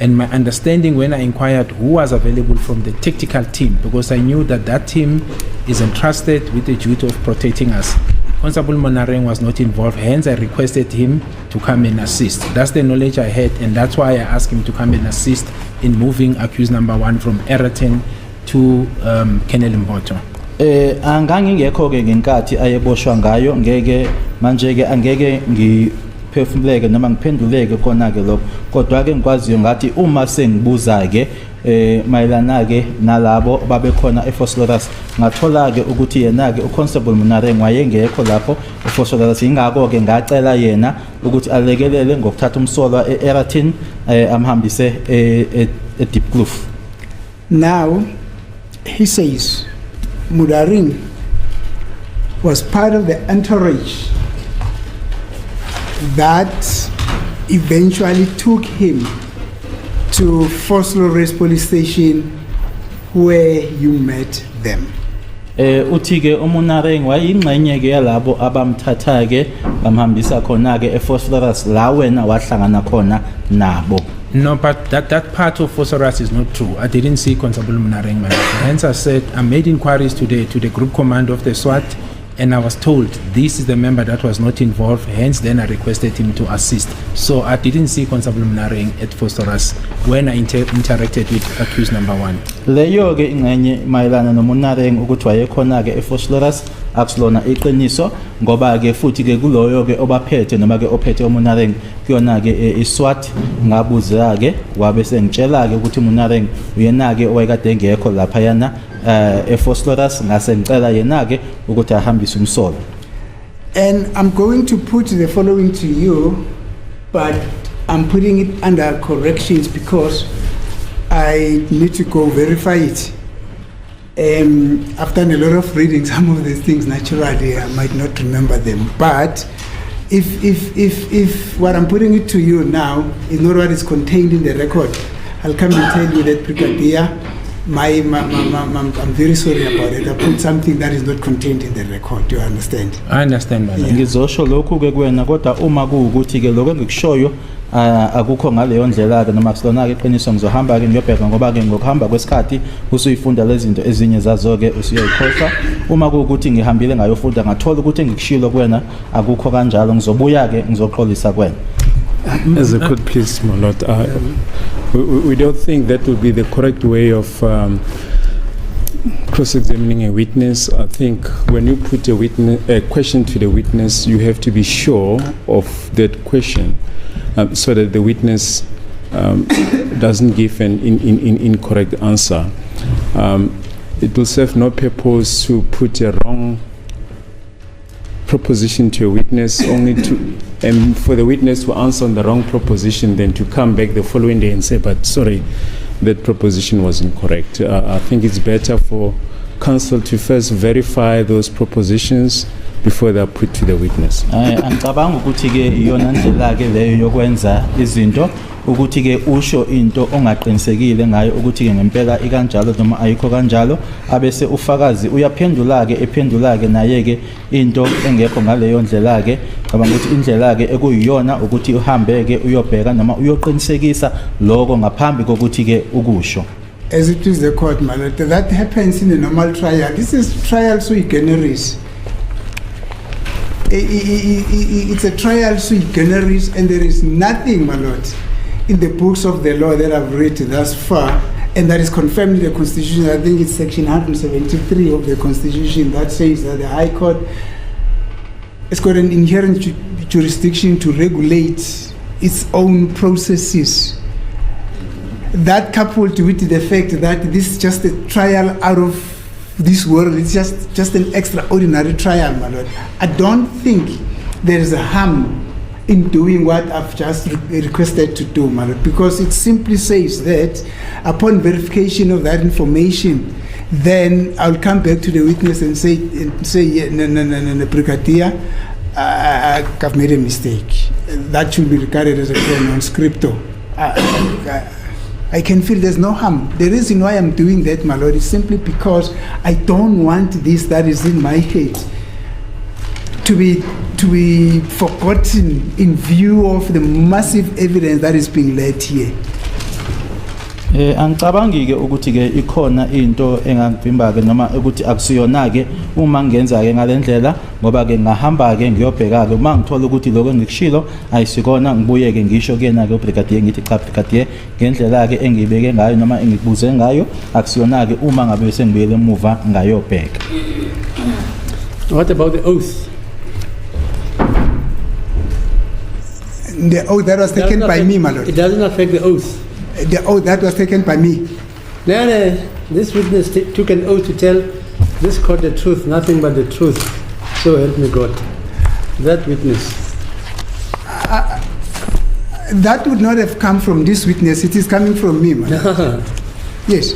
And my understanding when I inquired who was available from the tactical team, because I knew that that team is entrusted with the duty of protecting us. Constable Monareng was not involved, hence I requested him to come and assist. That's the knowledge I had, and that's why I asked him to come and assist in moving accused number 1 from Eraton to Colonel Mboto. Angangingekho ke ngenkathi ayeboshwa ngayo ngeke manje ke angeke ngiphefumuleke noma ngiphenduleke kona ke lokho kodwa ke ngikwaziyo ngathi uma sengibuza ke mayelana ke nalabo babekhona eFosloras ngathola ke ukuthi yena ke uConstable Monareng wayengekho lapho eFosloras ingakho ke ngacela yena ukuthi alekelele ngokuthatha umsolwa eEraton amhambise eDeepkloof. Now, he says Monareng was part of the entourage that eventually took him to Foslores police station where you met them. Uthi ke uMonareng wayingxenye ke yalabo abamthatha ke bamhambisa khona ke eFosloras la wena wahlangana khona nabo. No, but that part of Fostoras is not true. I didn't see Constable Monareng. Hence I said I made inquiries to the group command of the SWAT, and I was told this is the member that was not involved. Hence then I requested him to assist. So I didn't see Constable Monareng at Fostoras when I interacted with accused number 1. Leyo ke ingxenye mayelana noMonareng ukuthi wayekhona ke eFosloras akusilona iqiniso ngoba ke futhi ke kuloyo ke obaphethe noma ke ophethe uMonareng kuyona ke iSWAT ngabuza ke wabe sengitshela ke ukuthi uMonareng uyena ke owayekade ngekho lapha yana eFosloras ngase ngicela yena ke ukuthi ahambise umsolo. And I'm going to put the following to you, but I'm putting it under corrections because I need to go verify it. I've done a lot of reading, some of these things naturally I might not remember them. But if what I'm putting it to you now is not what is contained in the record, I'll come and tell you that, Brigadier, I'm very sorry about it. I put something that is not contained in the record. Do you understand? I understand, my lord. Ngizosho lokhu ke kuwena kodwa uma kuukuthi ke lokho engikushoyo akukho ngaleyo ndlela ke noma kusilona ke iqiniso ngizohamba ke ngiyobheka ngoba ke ngokuhamba kwesikhathi usuyifunda lezi zinto ezinye zazo ke usuyayikhohlwa. Uma kuukuthi ngihambile ngayofunda ngathola ukuthi engikushilo kuwena akukho kanjalo ngizobuya ke ngizoxolisa kuwena. As I could please, my lord, we don't think that would be the correct way of cross-examining a witness. I think when you put a question to the witness, you have to be sure of that question so that the witness doesn't give an incorrect answer. It will serve no purpose to put a wrong proposition to a witness only to and for the witness to answer on the wrong proposition, then to come back the following day and say, but sorry, that proposition was incorrect. I think it's better for counsel to first verify those propositions before they are put to the witness. Angicabanga ukuthi ke iyona ndlela ke leyo yokwenza izinto ukuthi ke usho into ongaqinisekile ngayo ukuthi ke ngempela ikanjalo noma ayikho kanjalo abese ufakazi uyaphendula ke ephendula ke naye ke into engekho ngaleyo ndlela ke cabanga ukuthi indlela ke ekuyiyona ukuthi uhambe ke uyobheka noma uyoqinisekisa lokho ngaphambi kokuthi ke ukusho. As it is the court, my lord, that happens in a normal trial. This is trial sui generis. it's a trial sui generis, and there is nothing, my lord, in the books of the law that I've read thus far, and that is confirmed in the Constitution. I think it's section 173 of the Constitution that says that the High Court has got an inherent jurisdiction to regulate its own processes. That coupled with the fact that this is just a trial out of this world, it's just an extraordinary trial, my lord. I don't think there is a harm in doing what I've just requested to do, my lord, because it simply says that upon verification of that information, then I'll come back to the witness and say, yeah, no, Brigadier, I've made a mistake. That should be regarded as a non-scripto. I can feel there's no harm. The reason why I'm doing that, my lord, is simply because I don't want this that is in my head to be forgotten in view of the massive evidence that is being led here. Angicabangi ke ukuthi ke ikhona into engangivimba ke noma ukuthi akusiyona ke uma ngenza ke ngalendlela ngoba ke ngahamba ke ngiyobheka ke uma ngithola ukuthi lokho engikushilo ayisikona ngibuye ke ngisho kuyena ke ubrigadier ngithi cha brigadier ngendlela ke engibeke ngayo noma engikubuze ngayo akusiyona ke uma ngabe sengibuyele emuva ngayobheka. What about the oath? The oath that was taken by me, my lord. It doesn't affect the oath. The oath that was taken by me. Then this witness took an oath to tell this court the truth, nothing but the truth. So help me God. That witness. That would not have come from this witness. It is coming from me, man. Yes.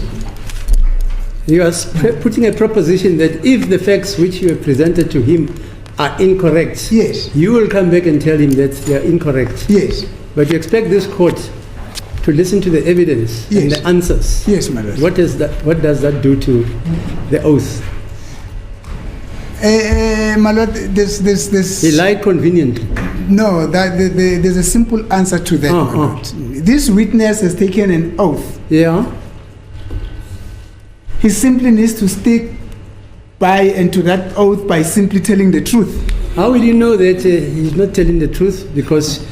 You are putting a proposition that if the facts which you have presented to him are incorrect, yes, you will come back and tell him that they are incorrect. Yes. But you expect this court to listen to the evidence and Yes. the answers. Yes, my lord. What does that do to the oath? My lord, there's He lied conveniently. no, there's a simple answer to that, my lord. This witness has taken an oath. Yeah. He simply needs to stick by and to that oath by simply telling the truth. How will you know that he's not telling the truth? Because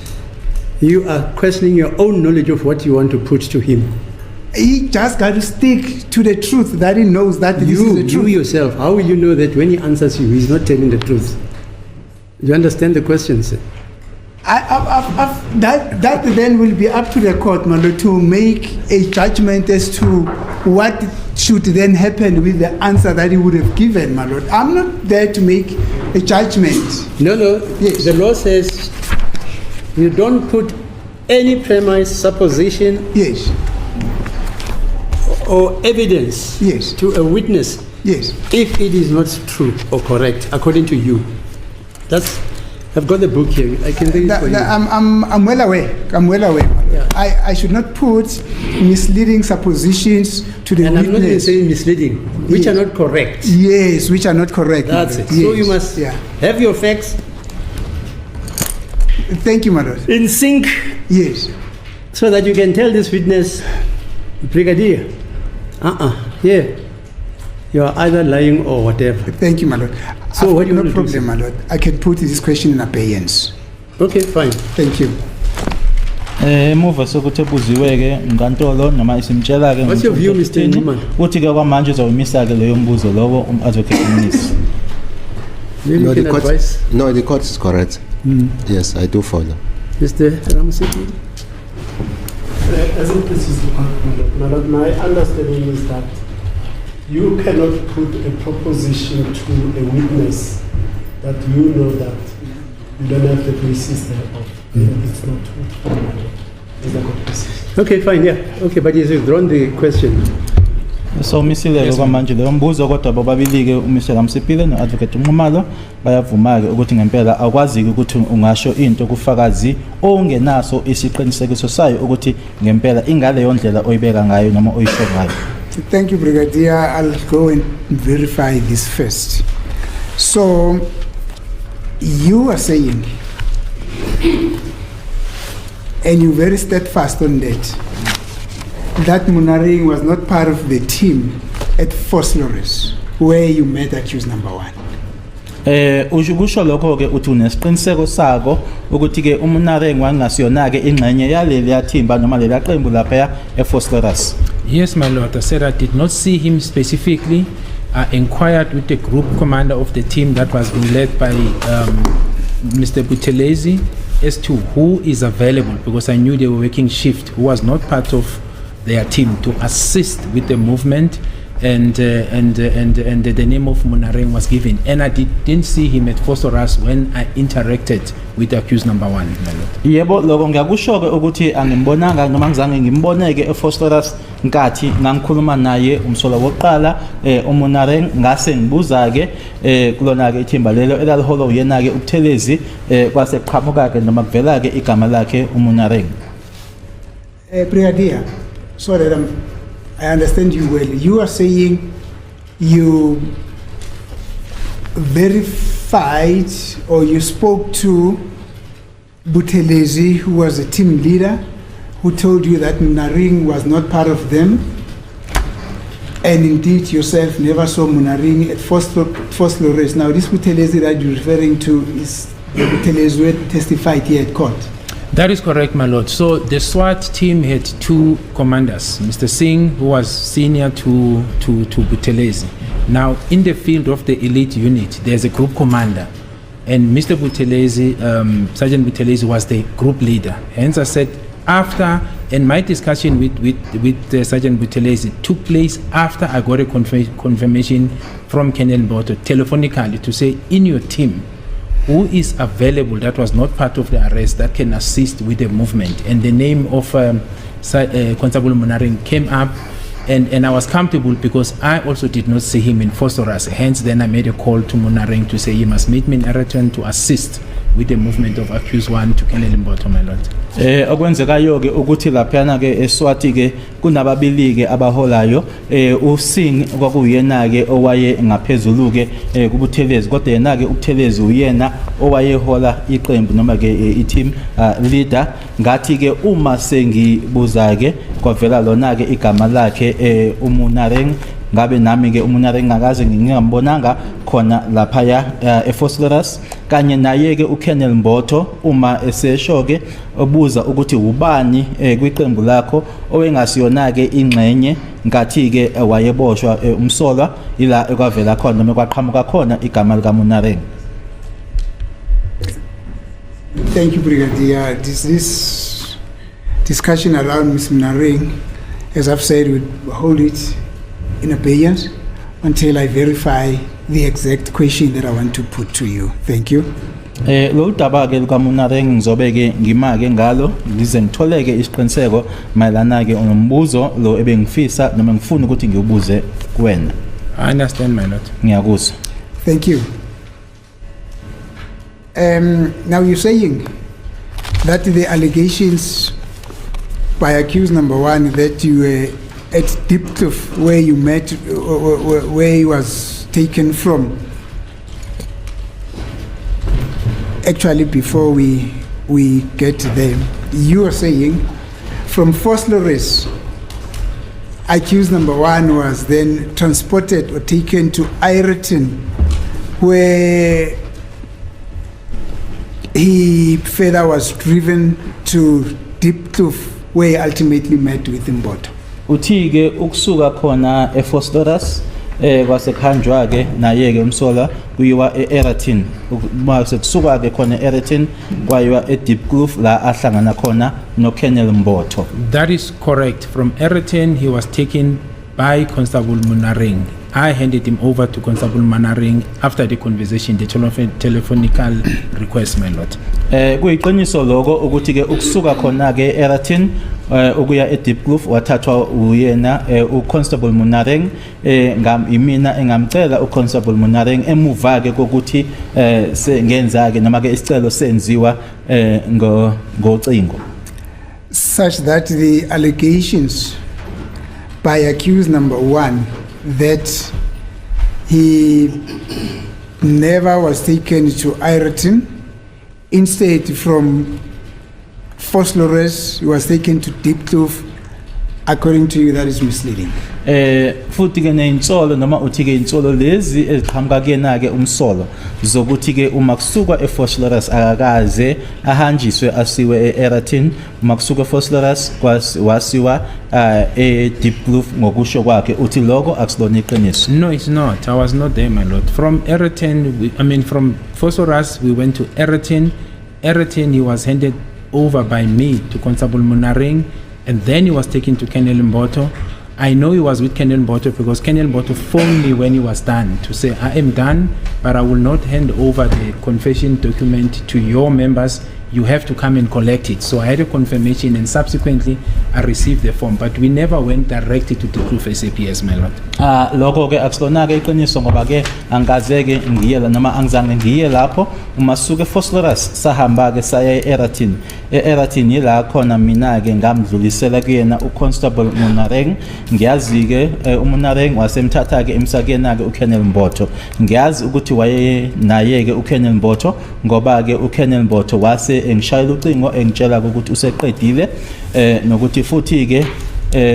you are questioning your own knowledge of what you want to put to him. He just got to stick to the truth that he knows that this is the You truth. yourself, how will you know that when he answers you, he's not telling the truth? You understand the question, sir? That then will be up to the court, my lord, to make a judgment as to what should then happen with the answer that he would have given, my lord. I'm not there to make a judgment. No. Yes. The law says you don't put any premise, supposition, Yes, or evidence yes, to a witness yes. if it is not true or correct according to you. I've got the book here. I can read it for you. I'm well aware. I'm well aware. my lord. Yeah. I should not put misleading suppositions to the And I'm not even witness. saying misleading, which Yes. are not correct. Yes, which are not correct. my That's lord. it. So Yes, you must Yeah. have your facts Thank you, my lord. in sync Yes. so that you can tell this witness, Brigadier, here, you are either lying or whatever. Thank you, my lord. So I've what do got you no want to do, problem, my lord. I can put this question in abeyance. Okay, fine. Thank you. Emuva sokuthi ebuziwe ke inkantolo noma isimtshela ke What's your view, Mr. Newman? uthi ke kwamanje uzowumisa ke leyo mbuzo lowo advocate Mnisi. Maybe you can advise No, the court is correct. Yes, I do follow. Mr. Ramsey. As it pleases the court, my lord, my understanding is that you cannot put a proposition to a witness that you know that you don't have the basis thereof. It's not truthful, my lord. As the court persists. Okay, fine, yeah. Okay, but he's withdrawn the question. So umisile ke kwamanje leyo mbuzo kodwa bobabili ke uMr Ramsipile noadvocate Nxumalo bayavuma ke ukuthi ngempela akwazi ukuthi ungasho into kufakazi ongenaso isiqinisekiso sayo ukuthi ngempela ingale yondlela oyibeka ngayo noma oyisho ngayo. Thank you, Brigadier. I'll go and verify this first. So, you are saying, and you're very steadfast on that Munaring was not part of the team at Fosloris, where you met accused number one. Usho lokho ke uthi unesiqiniseko sako ukuthi ke uMonareng wangasiyona ke ingxenye yaleli yathimba noma leli qembu lapha eFosloras. Yes, my lord. I said I did not see him specifically. I inquired with the group commander of the team that was being led by Mr. Buthelezi as to who is available, because I knew they were working shift, who was not part of their team to assist with the movement, and the name of Monareng was given, and I didn't see him at Phosphorus when I interacted with accused number 1, my lord. Yebo lokho ngiyakusho ke ukuthi angimbonanga noma ngizange ngimboneke eFosphorus nkathi ngangikhuluma naye umsolo wokuqala uMonareng ngase ngibuza ke kulona ke ithimba lelo elaliholo uyena ke uButhelezi kwase qhamuka ke noma kuvela ke igama lakhe uMonareng. Brigadier, so that I understand you well. You are saying you verified or you spoke to Buthelezi, who was a team leader, who told you that Monareng was not part of them, and indeed yourself never saw Monareng at Phosphorus. Now this Buthelezi that you're referring to is the Buthelezi who testified here at court. That is correct, my lord. So the SWAT team had 2 commanders, Mr. Singh, who was senior to Buthelezi. Now, in the field of the elite unit, there's a group commander, and Mr. Buthelezi, Sergeant Buthelezi, was the group leader. Hence, I said after, and my discussion with Sergeant Buthelezi took place after I got a confirmation from Colonel Mboto telephonically to say, in your team, who is available that was not part of the arrest that can assist with the movement, and the name of Constable Monareng came up, and I was comfortable because I also did not see him in Phosphorus. Hence then I made a call to Monareng to say he must meet me in Eraton to assist with the movement of accused 1 to Colonel Mboto, my lord. Okwenzekayo ke ukuthi laphana ke eSwati ke kunababili ke abaholayo uSing kwakuyena ke owaye ngaphezulu ke kuButhelezi, kodwa yena ke uButhelezi uyena owayehola iqembu noma ke i-team leader. Ngathi ke uma sengibuza ke kwavela lona ke igama lakhe uMonareng, ngabe nami ke uMonareng ngakaze ngingambonanga khona lapha eFosphorus, kanye naye ke uKolonel Mboto uma esesho ke obuza ukuthi ubani kwiqembu lakho owengasiyona ke ingxenye, ngathi ke wayeboshwa umsolwa ila ekwavela khona noma kwaqhamuka khona igama lika Monareng. Thank you, Brigadier. This discussion around Ms. Monareng, as I've said, we'll hold it in abeyance until I verify the exact question that I want to put to you. Thank you. Lo daba ke luka Monareng ngizobe ke ngimake ngalo ngize ngitholeke isiqiniseko mayelana ke nombuzo lo ebengifisa noma ngifuna ukuthi ngiyobuze kuwena. I understand, my lord. Ngiyakuzwa. Thank you. Now you're saying that the allegations by accused number 1 that you were at Diepkloof where you met, where he was taken from. Actually, before we get there, you are saying from Phosphorus, accused number 1 was then transported or taken to Ireton, where he further was driven to Diepkloof, where he ultimately met with Mboto. Uthi ke ukusuka khona eFosphorus kwasekhanjwa ke naye ke umsola kuyiwa eEraton, mase kusuka ke khona eEraton kwayiwa eDiepkloof la ahlangana khona noKolonel Mboto. That is correct. From Eraton, he was taken by Constable Monareng. I handed him over to Constable Monareng after the conversation, the telephonical request, my lord. Kuyiqiniso lokho ukuthi ke ukusuka khona ke eEraton ukuya eDiepkloof wathathwa uyena uConstable Monareng, imina engamcela uConstable Monareng emuva ke kokuthi sengenza ke noma ke isicelo senziwa ngocingo, such that the allegations by accused number 1 that he never was taken to Ireton, instead from Phosphorus he was taken to Diepkloof, according to you, that is misleading. futhi ke neinsolo noma uthi ke insolo lezi eziqhamuka kuyena ke umsolo zokuthi ke uma kusuka eForslorus akakaze ahanjiswe asiwe eEratin, uma kusuka eForslorus wasiwa eDeep Kloof ngokusho kwakhe uthi lokho akusilona iqiniso. No, it's not. I was not there, my lord. From Ereton, from Phosphorus, we went to Ereton. Ereton, he was handed over by me to Constable Munaring, and then he was taken to Colonel Mboto. I know he was with Colonel Mboto because Colonel Mboto phoned me when he was done to say, I am done, but I will not hand over the confession document to your members. You have to come and collect it. So I had a confirmation, and subsequently I received the form, but we never went directly to the Kloof SAPS, my lord. Lokho ke akusilona ke iqiniso ngoba ke angazeke ngiye la noma angizange ngiye lapho uma suke eForslorus sahamba ke saya eEratin. eEratin yila khona mina ke ngamdlulisela kuyena uConstable Munareng. Ngiyazi ke uMunareng wasemthatha ke emsakena ke uKolonel Mboto. Ngiyazi ukuthi waye naye ke uKolonel Mboto ngoba ke uKolonel Mboto wase engishayela ucingo engitshela ukuthi useqedile nokuthi futhi ke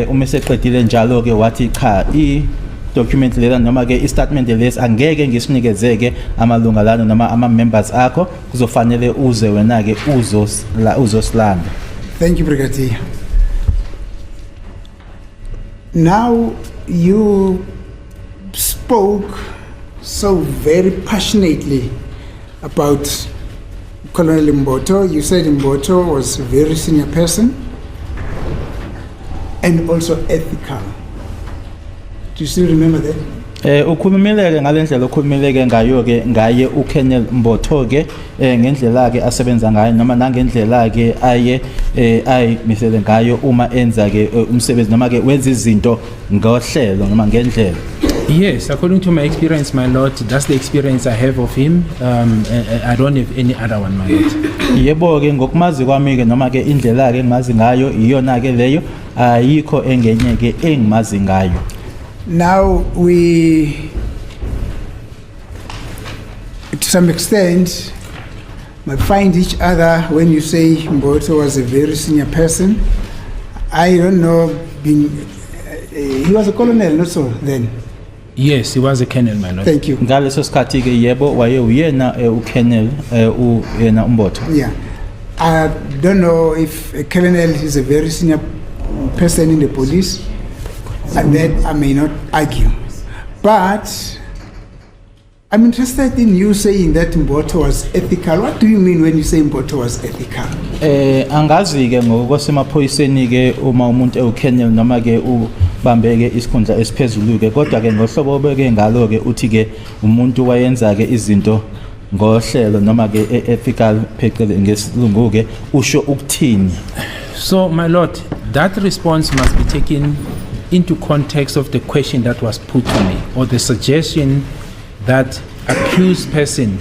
uma seqedile njalo ke wathi cha document lela noma ke istatement lesi angeke ngisinikezeke amalunga lana noma ama members akho kuzofanele uze wena ke uzosilanda. Thank you, Brigadier. Now you spoke so very passionately about Colonel Mboto. You said Mboto was a very senior person and also ethical. Do you still remember that? Ukhulumileke ngalendlela okhulumileke ngayo ke ngaye uKolonel Mboto ke ngendlela ke asebenza ngayo noma nangendlela ke ayimisele ngayo uma enza ke umsebenzi noma ke wenza izinto ngohlelo noma ngendlela. Yes, according to my experience, my lord, that's the experience I have of him. I don't have any other one, my lord. Yebo ke ngokumazi kwami ke noma ke indlela ke engimazi ngayo iyona ke leyo ayikho engenye ke engimazi ngayo. Now we, to some extent, might find each other when you say Mboto was a very senior person. I don't know, he was a colonel, not so then? Yes, he was a colonel, my lord. Thank you. Ngaleso sikhathi ke yebo waye uyena uKolonel uyena uMboto. Yeah. I don't know if a colonel is a very senior person in the police, and that I may not argue. But I'm interested in you saying that Mboto was ethical. What do you mean when you say Mboto was ethical? Angazi ke ngokwasemaphoyiseni ke uma umuntu ewuKolonel noma ke ubambeke isikhundla esiphezulu ke kodwa ke ngohlobo obeke ngalo ke uthi ke umuntu wayenza ke izinto ngohlelo noma ke ethical phecelezi ngesilungu ke usho ukuthini. So, my lord, that response must be taken into context of the question that was put to me, or the suggestion that accused person,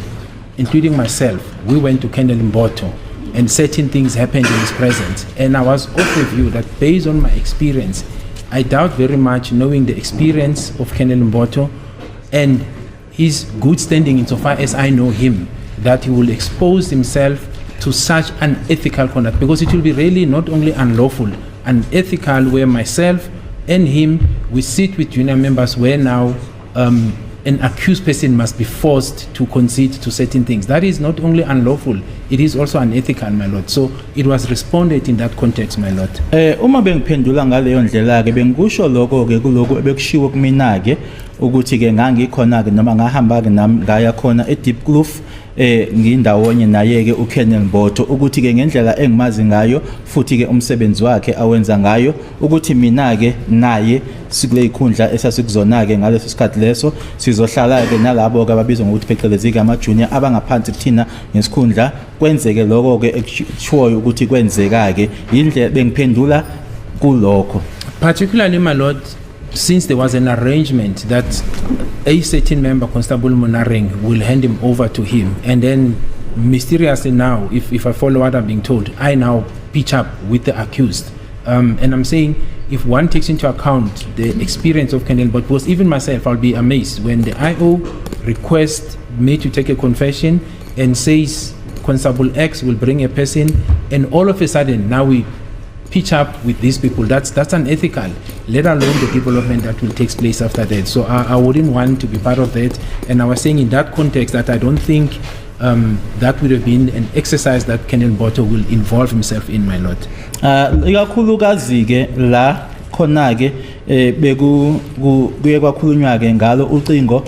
including myself, we went to Colonel Mboto and certain things happened in his presence. And I was of the view that based on my experience, I doubt very much, knowing the experience of Colonel Mboto and his good standing insofar as I know him, that he will expose himself to such unethical conduct, because it will be really not only unlawful, unethical, where myself and him, we sit with junior members where now an accused person must be forced to concede to certain things. That is not only unlawful, it is also unethical, my lord. So it was responded in that context, my lord. Uma bengiphendula ngaleyo ndlela ke bengikusho lokho ke kuloko ebekushiwo kumina ke ukuthi ke ngangikhona ke noma ngahamba ke nami ngaya khona eDeep Kloof ngindawonye naye ke uKolonel Mboto ukuthi ke ngendlela engimazi ngayo futhi ke umsebenzi wakhe awenza ngayo ukuthi mina ke naye sikule ikhundla esasikuzona ke ngaleso sikhathi leso sizohlala ke nalabo ke ababizwa ngokuthi phecelezi ke ama junior abangaphansi kuthina ngesikhundla kwenzeke lokho ke ekushoyo ukuthi kwenzeka ke indlela bengiphendula kulokho. Particularly, my lord, since there was an arrangement that a certain member, Constable Munaring, will hand him over to him, and then mysteriously now, if I follow what I'm being told, I now pitch up with the accused. And I'm saying, if one takes into account the experience of Colonel, but was even myself, I'll be amazed when the IO requests me to take a confession and says Constable X will bring a person, and all of a sudden now we pitch up with these people. That's unethical, let alone the development that will take place after that. So I wouldn't want to be part of that. And I was saying in that context that I don't think that would have been an exercise that Colonel Mboto will involve himself in, my lord. Ikakhulukazi ke la khona ke kuye kwakhulunywa ke ngalo ucingo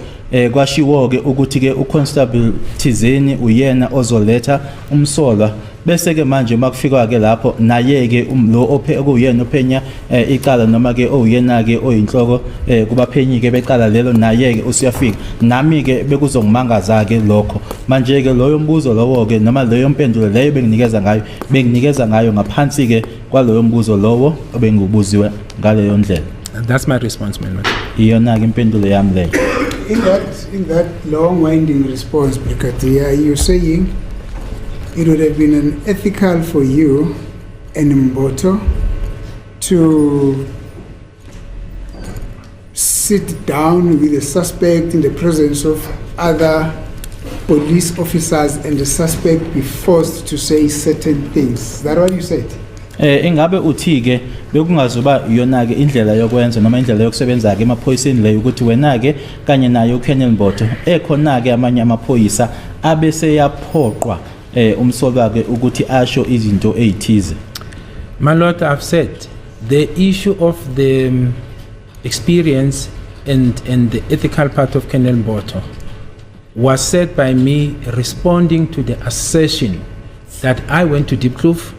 kwashiwo ke ukuthi ke uConstable Thizeni uyena ozoletha umsolwa bese ke manje makufika ke lapho naye ke lo okuyena ophenya icala noma ke oyena ke oyinhloko kubaphenyi ke beqala lelo naye ke usiyafika nami ke bekuzongimangaza ke lokho manje ke loyo mbuzo lowo ke noma leyo mpendulo leyo benginikeza ngayo ngaphansi ke kwaloyo mbuzo lowo obengibuziwe ngaleyo ndlela. That's my response, my lord. Iyona ke impendulo yami leyo. In that long-winding response, Brigadier, you're saying it would have been unethical for you and Mboto to sit down with the suspect in the presence of other police officers and the suspect be forced to say certain things. Is that what you said? Ingabe uthi ke bekungazoba iyona ke indlela yokwenza noma indlela yokusebenza ke emaphoyiseni leyo ukuthi wena ke kanye naye uKenel Mboto ekhona ke amanye amaphoyisa abese yaphoqwa umsolwa ke ukuthi asho izinto ezithize. My lord, I've said the issue of the experience and the ethical part of Colonel Mboto was said by me responding to the assertion that I went to Diepkloof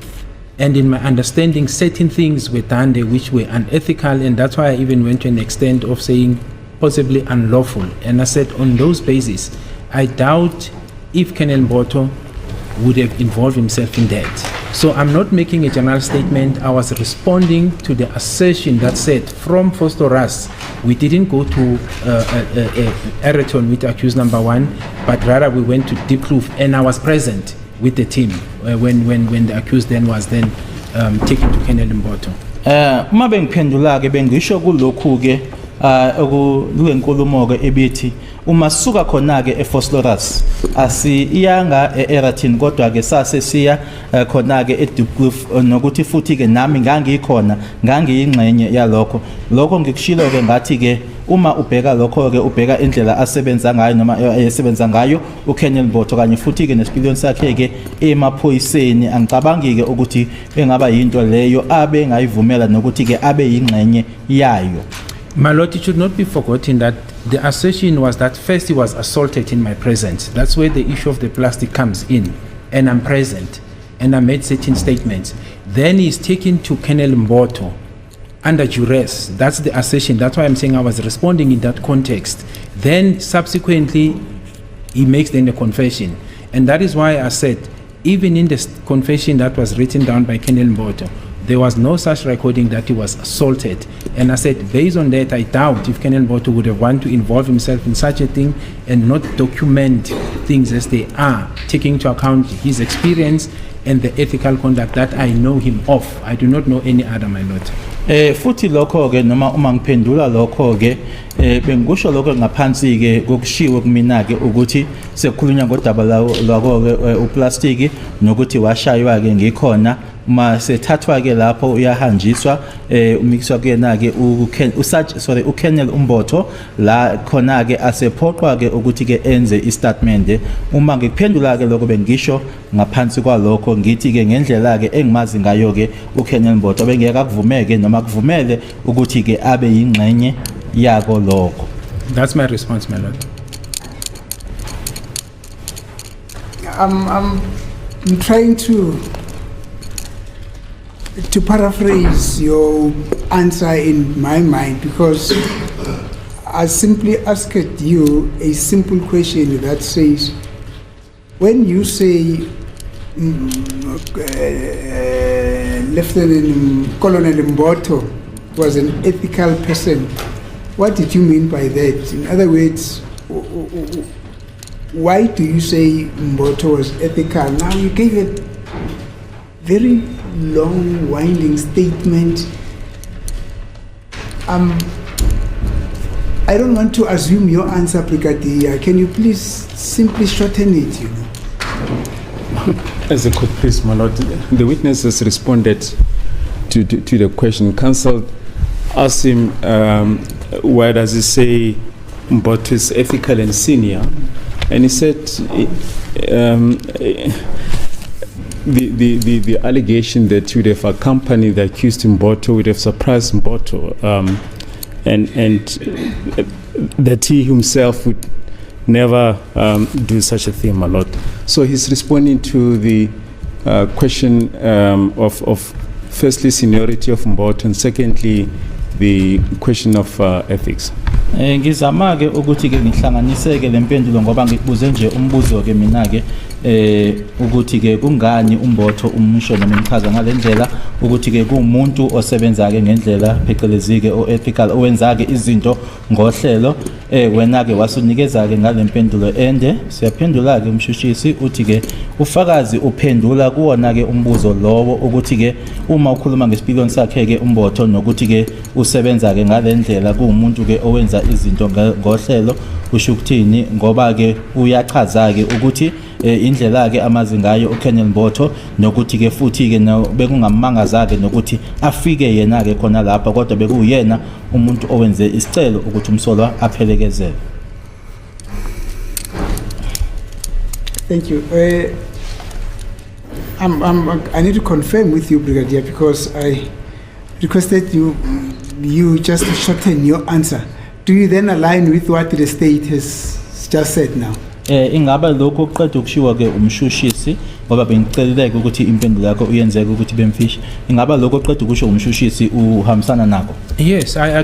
and in my understanding certain things were done there which were unethical, and that's why I even went to an extent of saying possibly unlawful. And I said on those bases, I doubt if Colonel Mboto would have involved himself in that. So I'm not making a general statement. I was responding to the assertion that said from Fostoras, we didn't go to Ereton with accused number 1, but rather we went to Diepkloof, and I was present with the team when the accused then was taken to Colonel Mboto. Uma bengiphendula ke bengisho kulokhu ke okulenkulumo ke ebithi uma suka khona ke eFosloras asiyanga eEratin kodwa ke sase siya khona ke eDiepkloof nokuthi futhi ke nami ngangikhona ngangiyingxenye yalokho ngikushilo ke ngathi ke uma ubheka lokho ke ubheka indlela asebenza ngayo noma esebenza ngayo uKenel Mboto kanye futhi ke nespiliyoni sakhe ke emaphoyiseni angicabangi ke ukuthi engaba yinto leyo abe ngayivumela nokuthi ke abe yingxenye yayo. My lord, it should not be forgotten that the assertion was that first he was assaulted in my presence. That's where the issue of the plastic comes in, and I'm present and I made certain statements. Then he's taken to Colonel Mboto under duress. That's the assertion. That's why I'm saying I was responding in that context. Then subsequently he makes then a confession, and that is why I said even in the confession that was written down by Colonel Mboto, there was no such recording that he was assaulted. And I said, based on that, I doubt if Colonel Mboto would have wanted to involve himself in such a thing and not document things as they are, taking into account his experience and the ethical conduct that I know him of. I do not know any other, my lord. Futhi lokho ke noma uma ngiphendula lokho ke bengisho lokho ngaphansi ke kokushiwo kumina ke ukuthi sekukhulunywa ngodaba lwako ke uplastic nokuthi washaywa ke ngikhona uma sethathwa ke lapho uyahanjiswa umikiswa kena ke uKenel Mboto la khona ke asephoqwa ke ukuthi ke enze istatement. Uma ngikuphendula ke lokho bengisho ngaphansi kwalokho ngithi ke ngendlela ke engimazi ngayo ke uKenel Mboto bengeka kuvumeke noma kuvumele ukuthi ke abe yingxenye yako lokho. That's my response, my lord. I'm trying to paraphrase your answer in my mind, because I simply asked you a simple question that says, when you say Lieutenant Colonel Mboto was an ethical person, what did you mean by that? In other words, why do you say Mboto was ethical? Now you gave a very long, winding statement. I don't want to assume your answer, Brigadier. Can you please simply shorten it, you know? As a court, please, my lord, the witness has responded to the question. Counsel asked him, why does he say Mboto is ethical and senior? And he said, the allegation that you would have accompanied the accused Mboto would have surprised Mboto, and that he himself would never do such a thing, my lord. So he's responding to the question of firstly seniority of Mboto, and secondly the question of ethics. Ngizama ke ukuthi ke ngihlanganise ke lempendulo ngoba ngikubuze nje umbuzo ke mina ke ukuthi ke kungani uMbotho umusho noma imchaza ngalendlela ukuthi ke kuumuntu osebenza ke ngendlela phecelezi ke ethical owenza ke izinto ngohlelo wena ke wasunikeza ke ngalempendulo ende siyaphendula ke umshushisi uthi ke ufakazi uphendula kuona ke umbuzo lowo ukuthi ke uma ukhuluma ngesipiliyoni sakhe ke uMbotho nokuthi ke usebenza ke ngalendlela kuumuntu ke owenza izinto ngohlelo usho ukuthini ngoba ke uyachaza ke ukuthi indlela ke amazingayo uKenel Mboto nokuthi ke futhi ke bekungamangaza ke nokuthi afike yena ke khona lapha kodwa bekuyena umuntu owenze isicelo ukuthi umsolwa aphelekezele. Thank you. I need to confirm with you, Brigadier, because I requested you just shorten your answer. Do you then align with what the state has just said now? Ingaba lokho oqeda ukushiwa ke umshushisi ngoba bengiceleleke ukuthi impendulo yakho uyenzeke ukuthi bemfishi ingaba lokho oqeda ukusho umshushisi uhambisana nako. Yes, I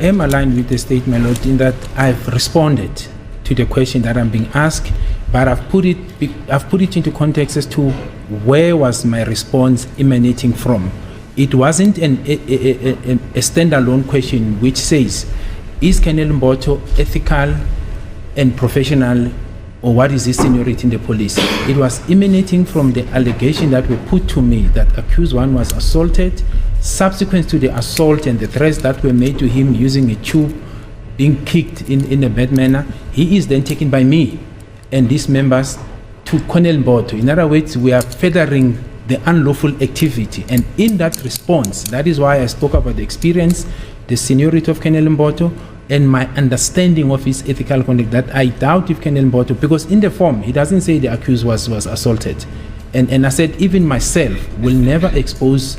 am aligned with the statement, Lord, in that I've responded to the question that I'm being asked, but I've put it into context as to where was my response emanating from. It wasn't a standalone question which says, is Kenel Mboto ethical and professional, or what is his seniority in the police? It was emanating from the allegation that were put to me that accused one was assaulted. Subsequent to the assault and the threats that were made to him using a tube, being kicked in a bad manner, he is then taken by me and these members to Kenel Mboto. In other words, we are furthering the unlawful activity. And in that response, that is why I spoke about the experience, the seniority of Kenel Mboto, and my understanding of his ethical conduct, that I doubt if Kenel Mboto, because in the form, he doesn't say the accused was assaulted. And I said, even myself will never expose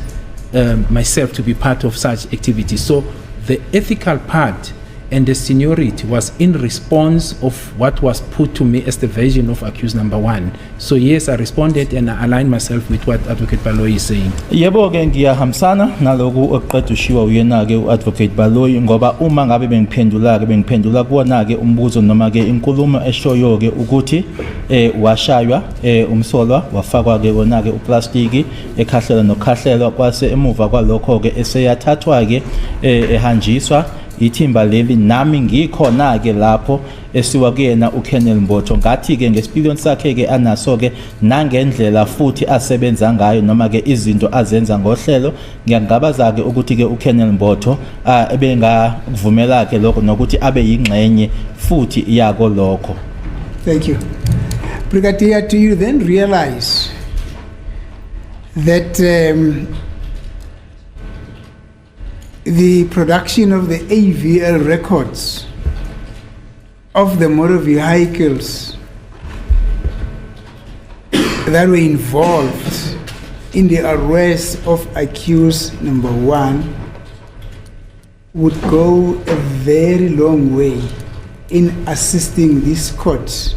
myself to be part of such activities. So the ethical part and the seniority was in response of what was put to me as the version of accused number one. So yes, I responded and I aligned myself with what Advocate Baloyi is saying. Yebo ke ngiyahambisana naloku oqeda ushiwa uyena ke uAdvocate Baloyi ngoba uma ngabe bengiphendula kuona ke umbuzo noma ke inkulumo eshoyo ke ukuthi washaywa umsolwa wafakwa ke wona ke uplastiki ekhahlela nokhahlelwa kwase emuva kwalokho ke eseyathathwa ke ehanjiswa ithimba leli nami ngikhona ke lapho esiwa kuyena uKenel Mboto ngathi ke ngesipiliyoni sakhe ke anaso ke nangendlela futhi asebenza ngayo noma ke izinto azenza ngohlelo ngiyangabaza ke ukuthi ke uKenel Mboto ebengavumela ke lokho nokuthi abe yingxenye futhi yako lokho. Thank you. Brigadier, do you then realize that the production of the AVL records of the motor vehicles that were involved in the arrest of accused number one would go a very long way in assisting this court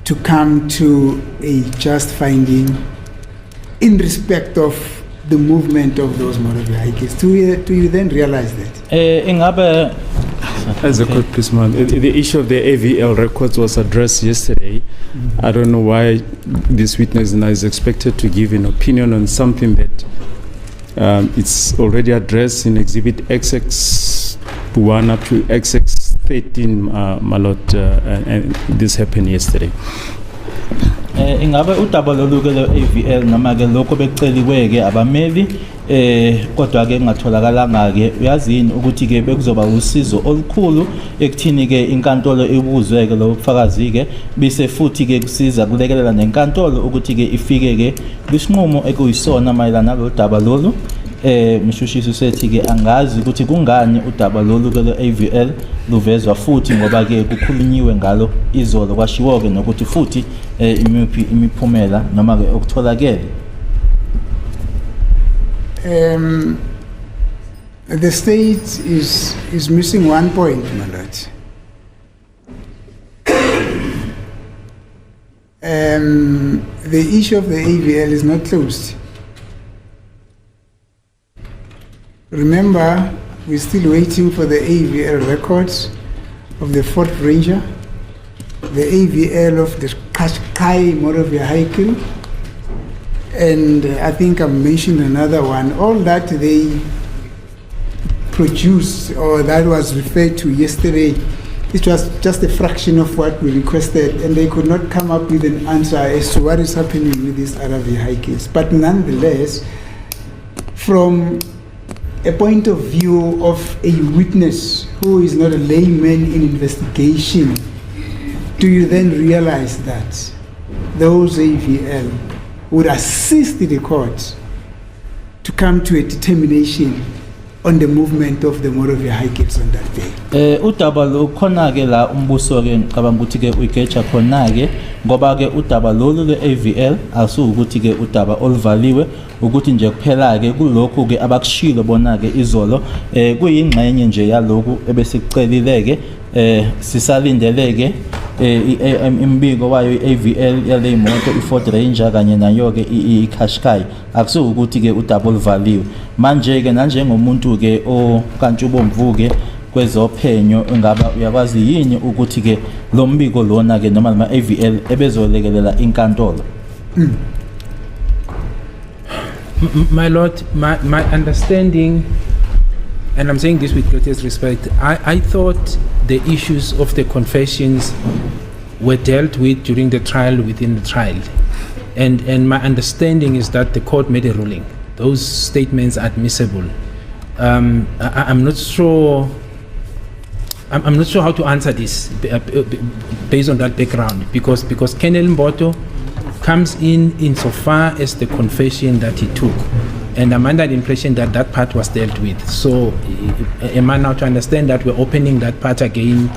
to come to a just finding in respect of the movement of those motor vehicles? Do you then realize that? Ingabe as a court, please, ma'am. The issue of the AVL records was addressed yesterday. I don't know why this witness now is expected to give an opinion on something that it's already addressed in Exhibit XX1 up to XX13, my lord, and this happened yesterday. Ingabe udaba loluke le-AVL noma-ke lokho bekuceliwe-ke abameli kodwa ke kungatholakalanga-ke uyazini ukuthi-ke bekuzoba usizo olukhulu ekuthini-ke inkantolo ibuzwe-ke lobo bufakazi-ke bise futhi-ke kusiza kulekelela nenkantolo ukuthi-ke ifike-ke kwisinqumo ekuyisona mayelana nalolu daba lolu. Mshushisi sethi-ke angazi ukuthi kungani udaba lolu-ke le-AVL luvezwa futhi ngoba-ke kukhulunyiwe ngalo izolo kwashiwo-ke nokuthi futhi imiphi imiphumela noma-ke okutholakele. The state is missing one point, my lord. The issue of the AVL is not closed. Remember, we're still waiting for the AVL records of the Fort Ranger, the AVL of the Qashqai motor vehicle, and I think I mentioned another one. All that they produced, or that was referred to yesterday, it was just a fraction of what we requested, and they could not come up with an answer as to what is happening with these other vehicles. But nonetheless, from a point of view of a witness who is not a layman in investigation, do you then realize that those AVL would assist the court to come to a determination on the movement of the motor vehicles on that day? Udaba lo khona-ke la umbuso-ke ngicabanga ukuthi-ke uyigeja khona-ke ngoba-ke udaba lolu le-AVL asuwukuthi-ke udaba oluvaliwe ukuthi nje kuphela-ke kulokhu-ke abakushilo bona-ke izolo kuyingxenye nje yalokhu ebesikucelile-ke sisalindele-ke imbiko wayo i-AVL yale imoto i-Ford Ranger kanye nayo-ke i-Qashqai akusuwukuthi-ke udaba oluvaliwe manje-ke nanjengomuntu-ke okantshubomvu-ke kwezophenyo ingaba uyakwazi yini ukuthi-ke lo mbiko lona-ke noma ama-AVL ebezolekelela inkantolo? My lord, my understanding, and I'm saying this with greatest respect, I thought the issues of the confessions were dealt with during the trial within the trial. And my understanding is that the court made a ruling. Those statements are admissible. I'm not sure how to answer this based on that background because Colonel Mboto comes in insofar as the confession that he took, and I'm under the impression that that part was dealt with. So am I now to understand that we're opening that part again,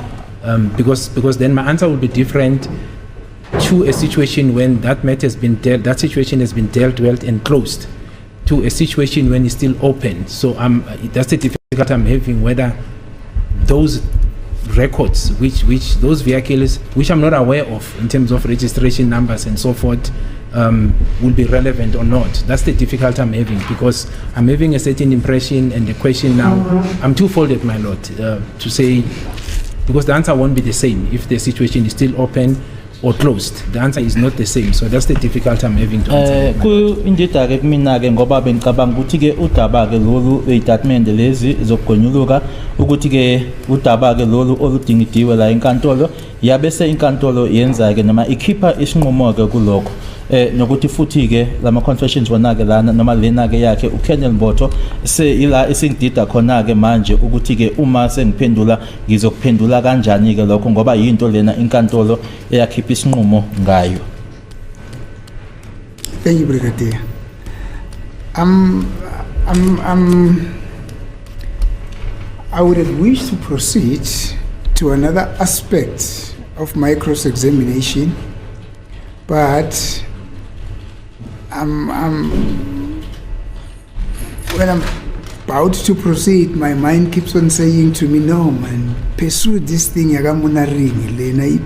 because then my answer will be different to a situation when that matter has been dealt, that situation has been dealt with and closed, to a situation when it's still open. So that's the difficulty I'm having, whether those records, which those vehicles, which I'm not aware of in terms of registration numbers and so forth, will be relevant or not. That's the difficulty I'm having, because I'm having a certain impression, and the question now, I'm two-folded, my lord, to say, because the answer won't be the same if the situation is still open or closed. The answer is not the same, so that's the difficulty I'm having to answer. Indida-ke kumina-ke ngoba bengicabanga ukuthi-ke udaba-ke lolu iy'tatimende lezi zokugonyuluka ukuthi-ke udaba-ke lolu oludingidiwe la inkantolo yabese inkantolo yenza-ke noma ikhipha isinqumo-ke kulokho nokuthi futhi-ke lama-confessions wona-ke lana noma lena-ke yakhe uKolonel Mboto ila esingidida khona-ke manje ukuthi-ke uma sengiphendula ngizokuphendula kanjani-ke lokho ngoba yinto lena inkantolo eyakhipha isinqumo ngayo. Thank you, Brigadier. I would have wished to proceed to another aspect of my cross-examination, but when I'm about to proceed, my mind keeps on saying to me, no man, pursue this thing,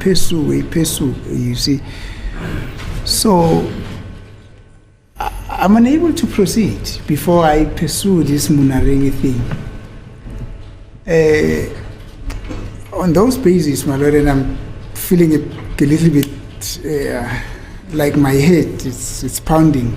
pursue, you see. So I'm unable to proceed before I pursue this Munarengi thing. On those bases, my lord, and I'm feeling a little bit like my head, it's pounding.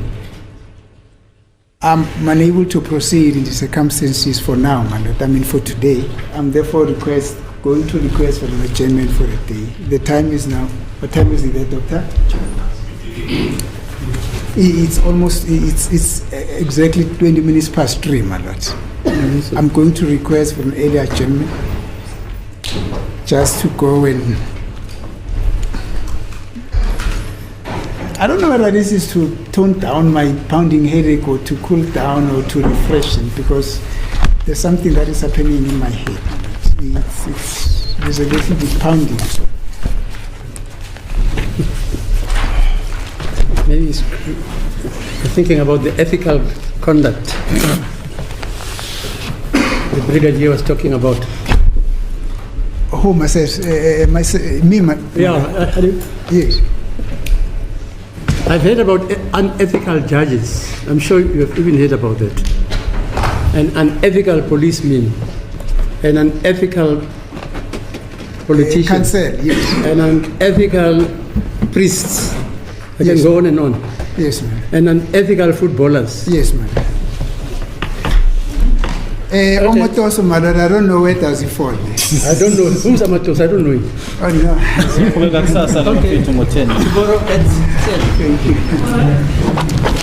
I'm unable to proceed in the circumstances for now, my lord. I mean, for today. I'm therefore going to request for an adjournment for the day. The time is now. What time is it, doctor? It's almost, it's exactly 20 minutes past 3, my lord. I'm going to request for an early adjournment just to go and... I don't know whether this is to tone down my pounding headache or to cool down or to refresh it, because there's something that is happening in my head. There's a little bit pounding. Maybe you're thinking about the ethical conduct the brigadier was talking about. Who, myself? Me? Yes. I've heard about unethical judges. I'm sure you have even heard about that. An unethical policeman, an unethical politician, Cancel, yes. an unethical priests. I can Yes. go on and on. Yes, ma'am. And unethical footballers. Yes, ma'am. Omotoso, my lord, I don't know where does he fall. I don't know. Who's Amatos? I don't know him. Oh, no. Sivuka kusasa lo mfethu ngo 10. Tomorrow at 10. Thank you.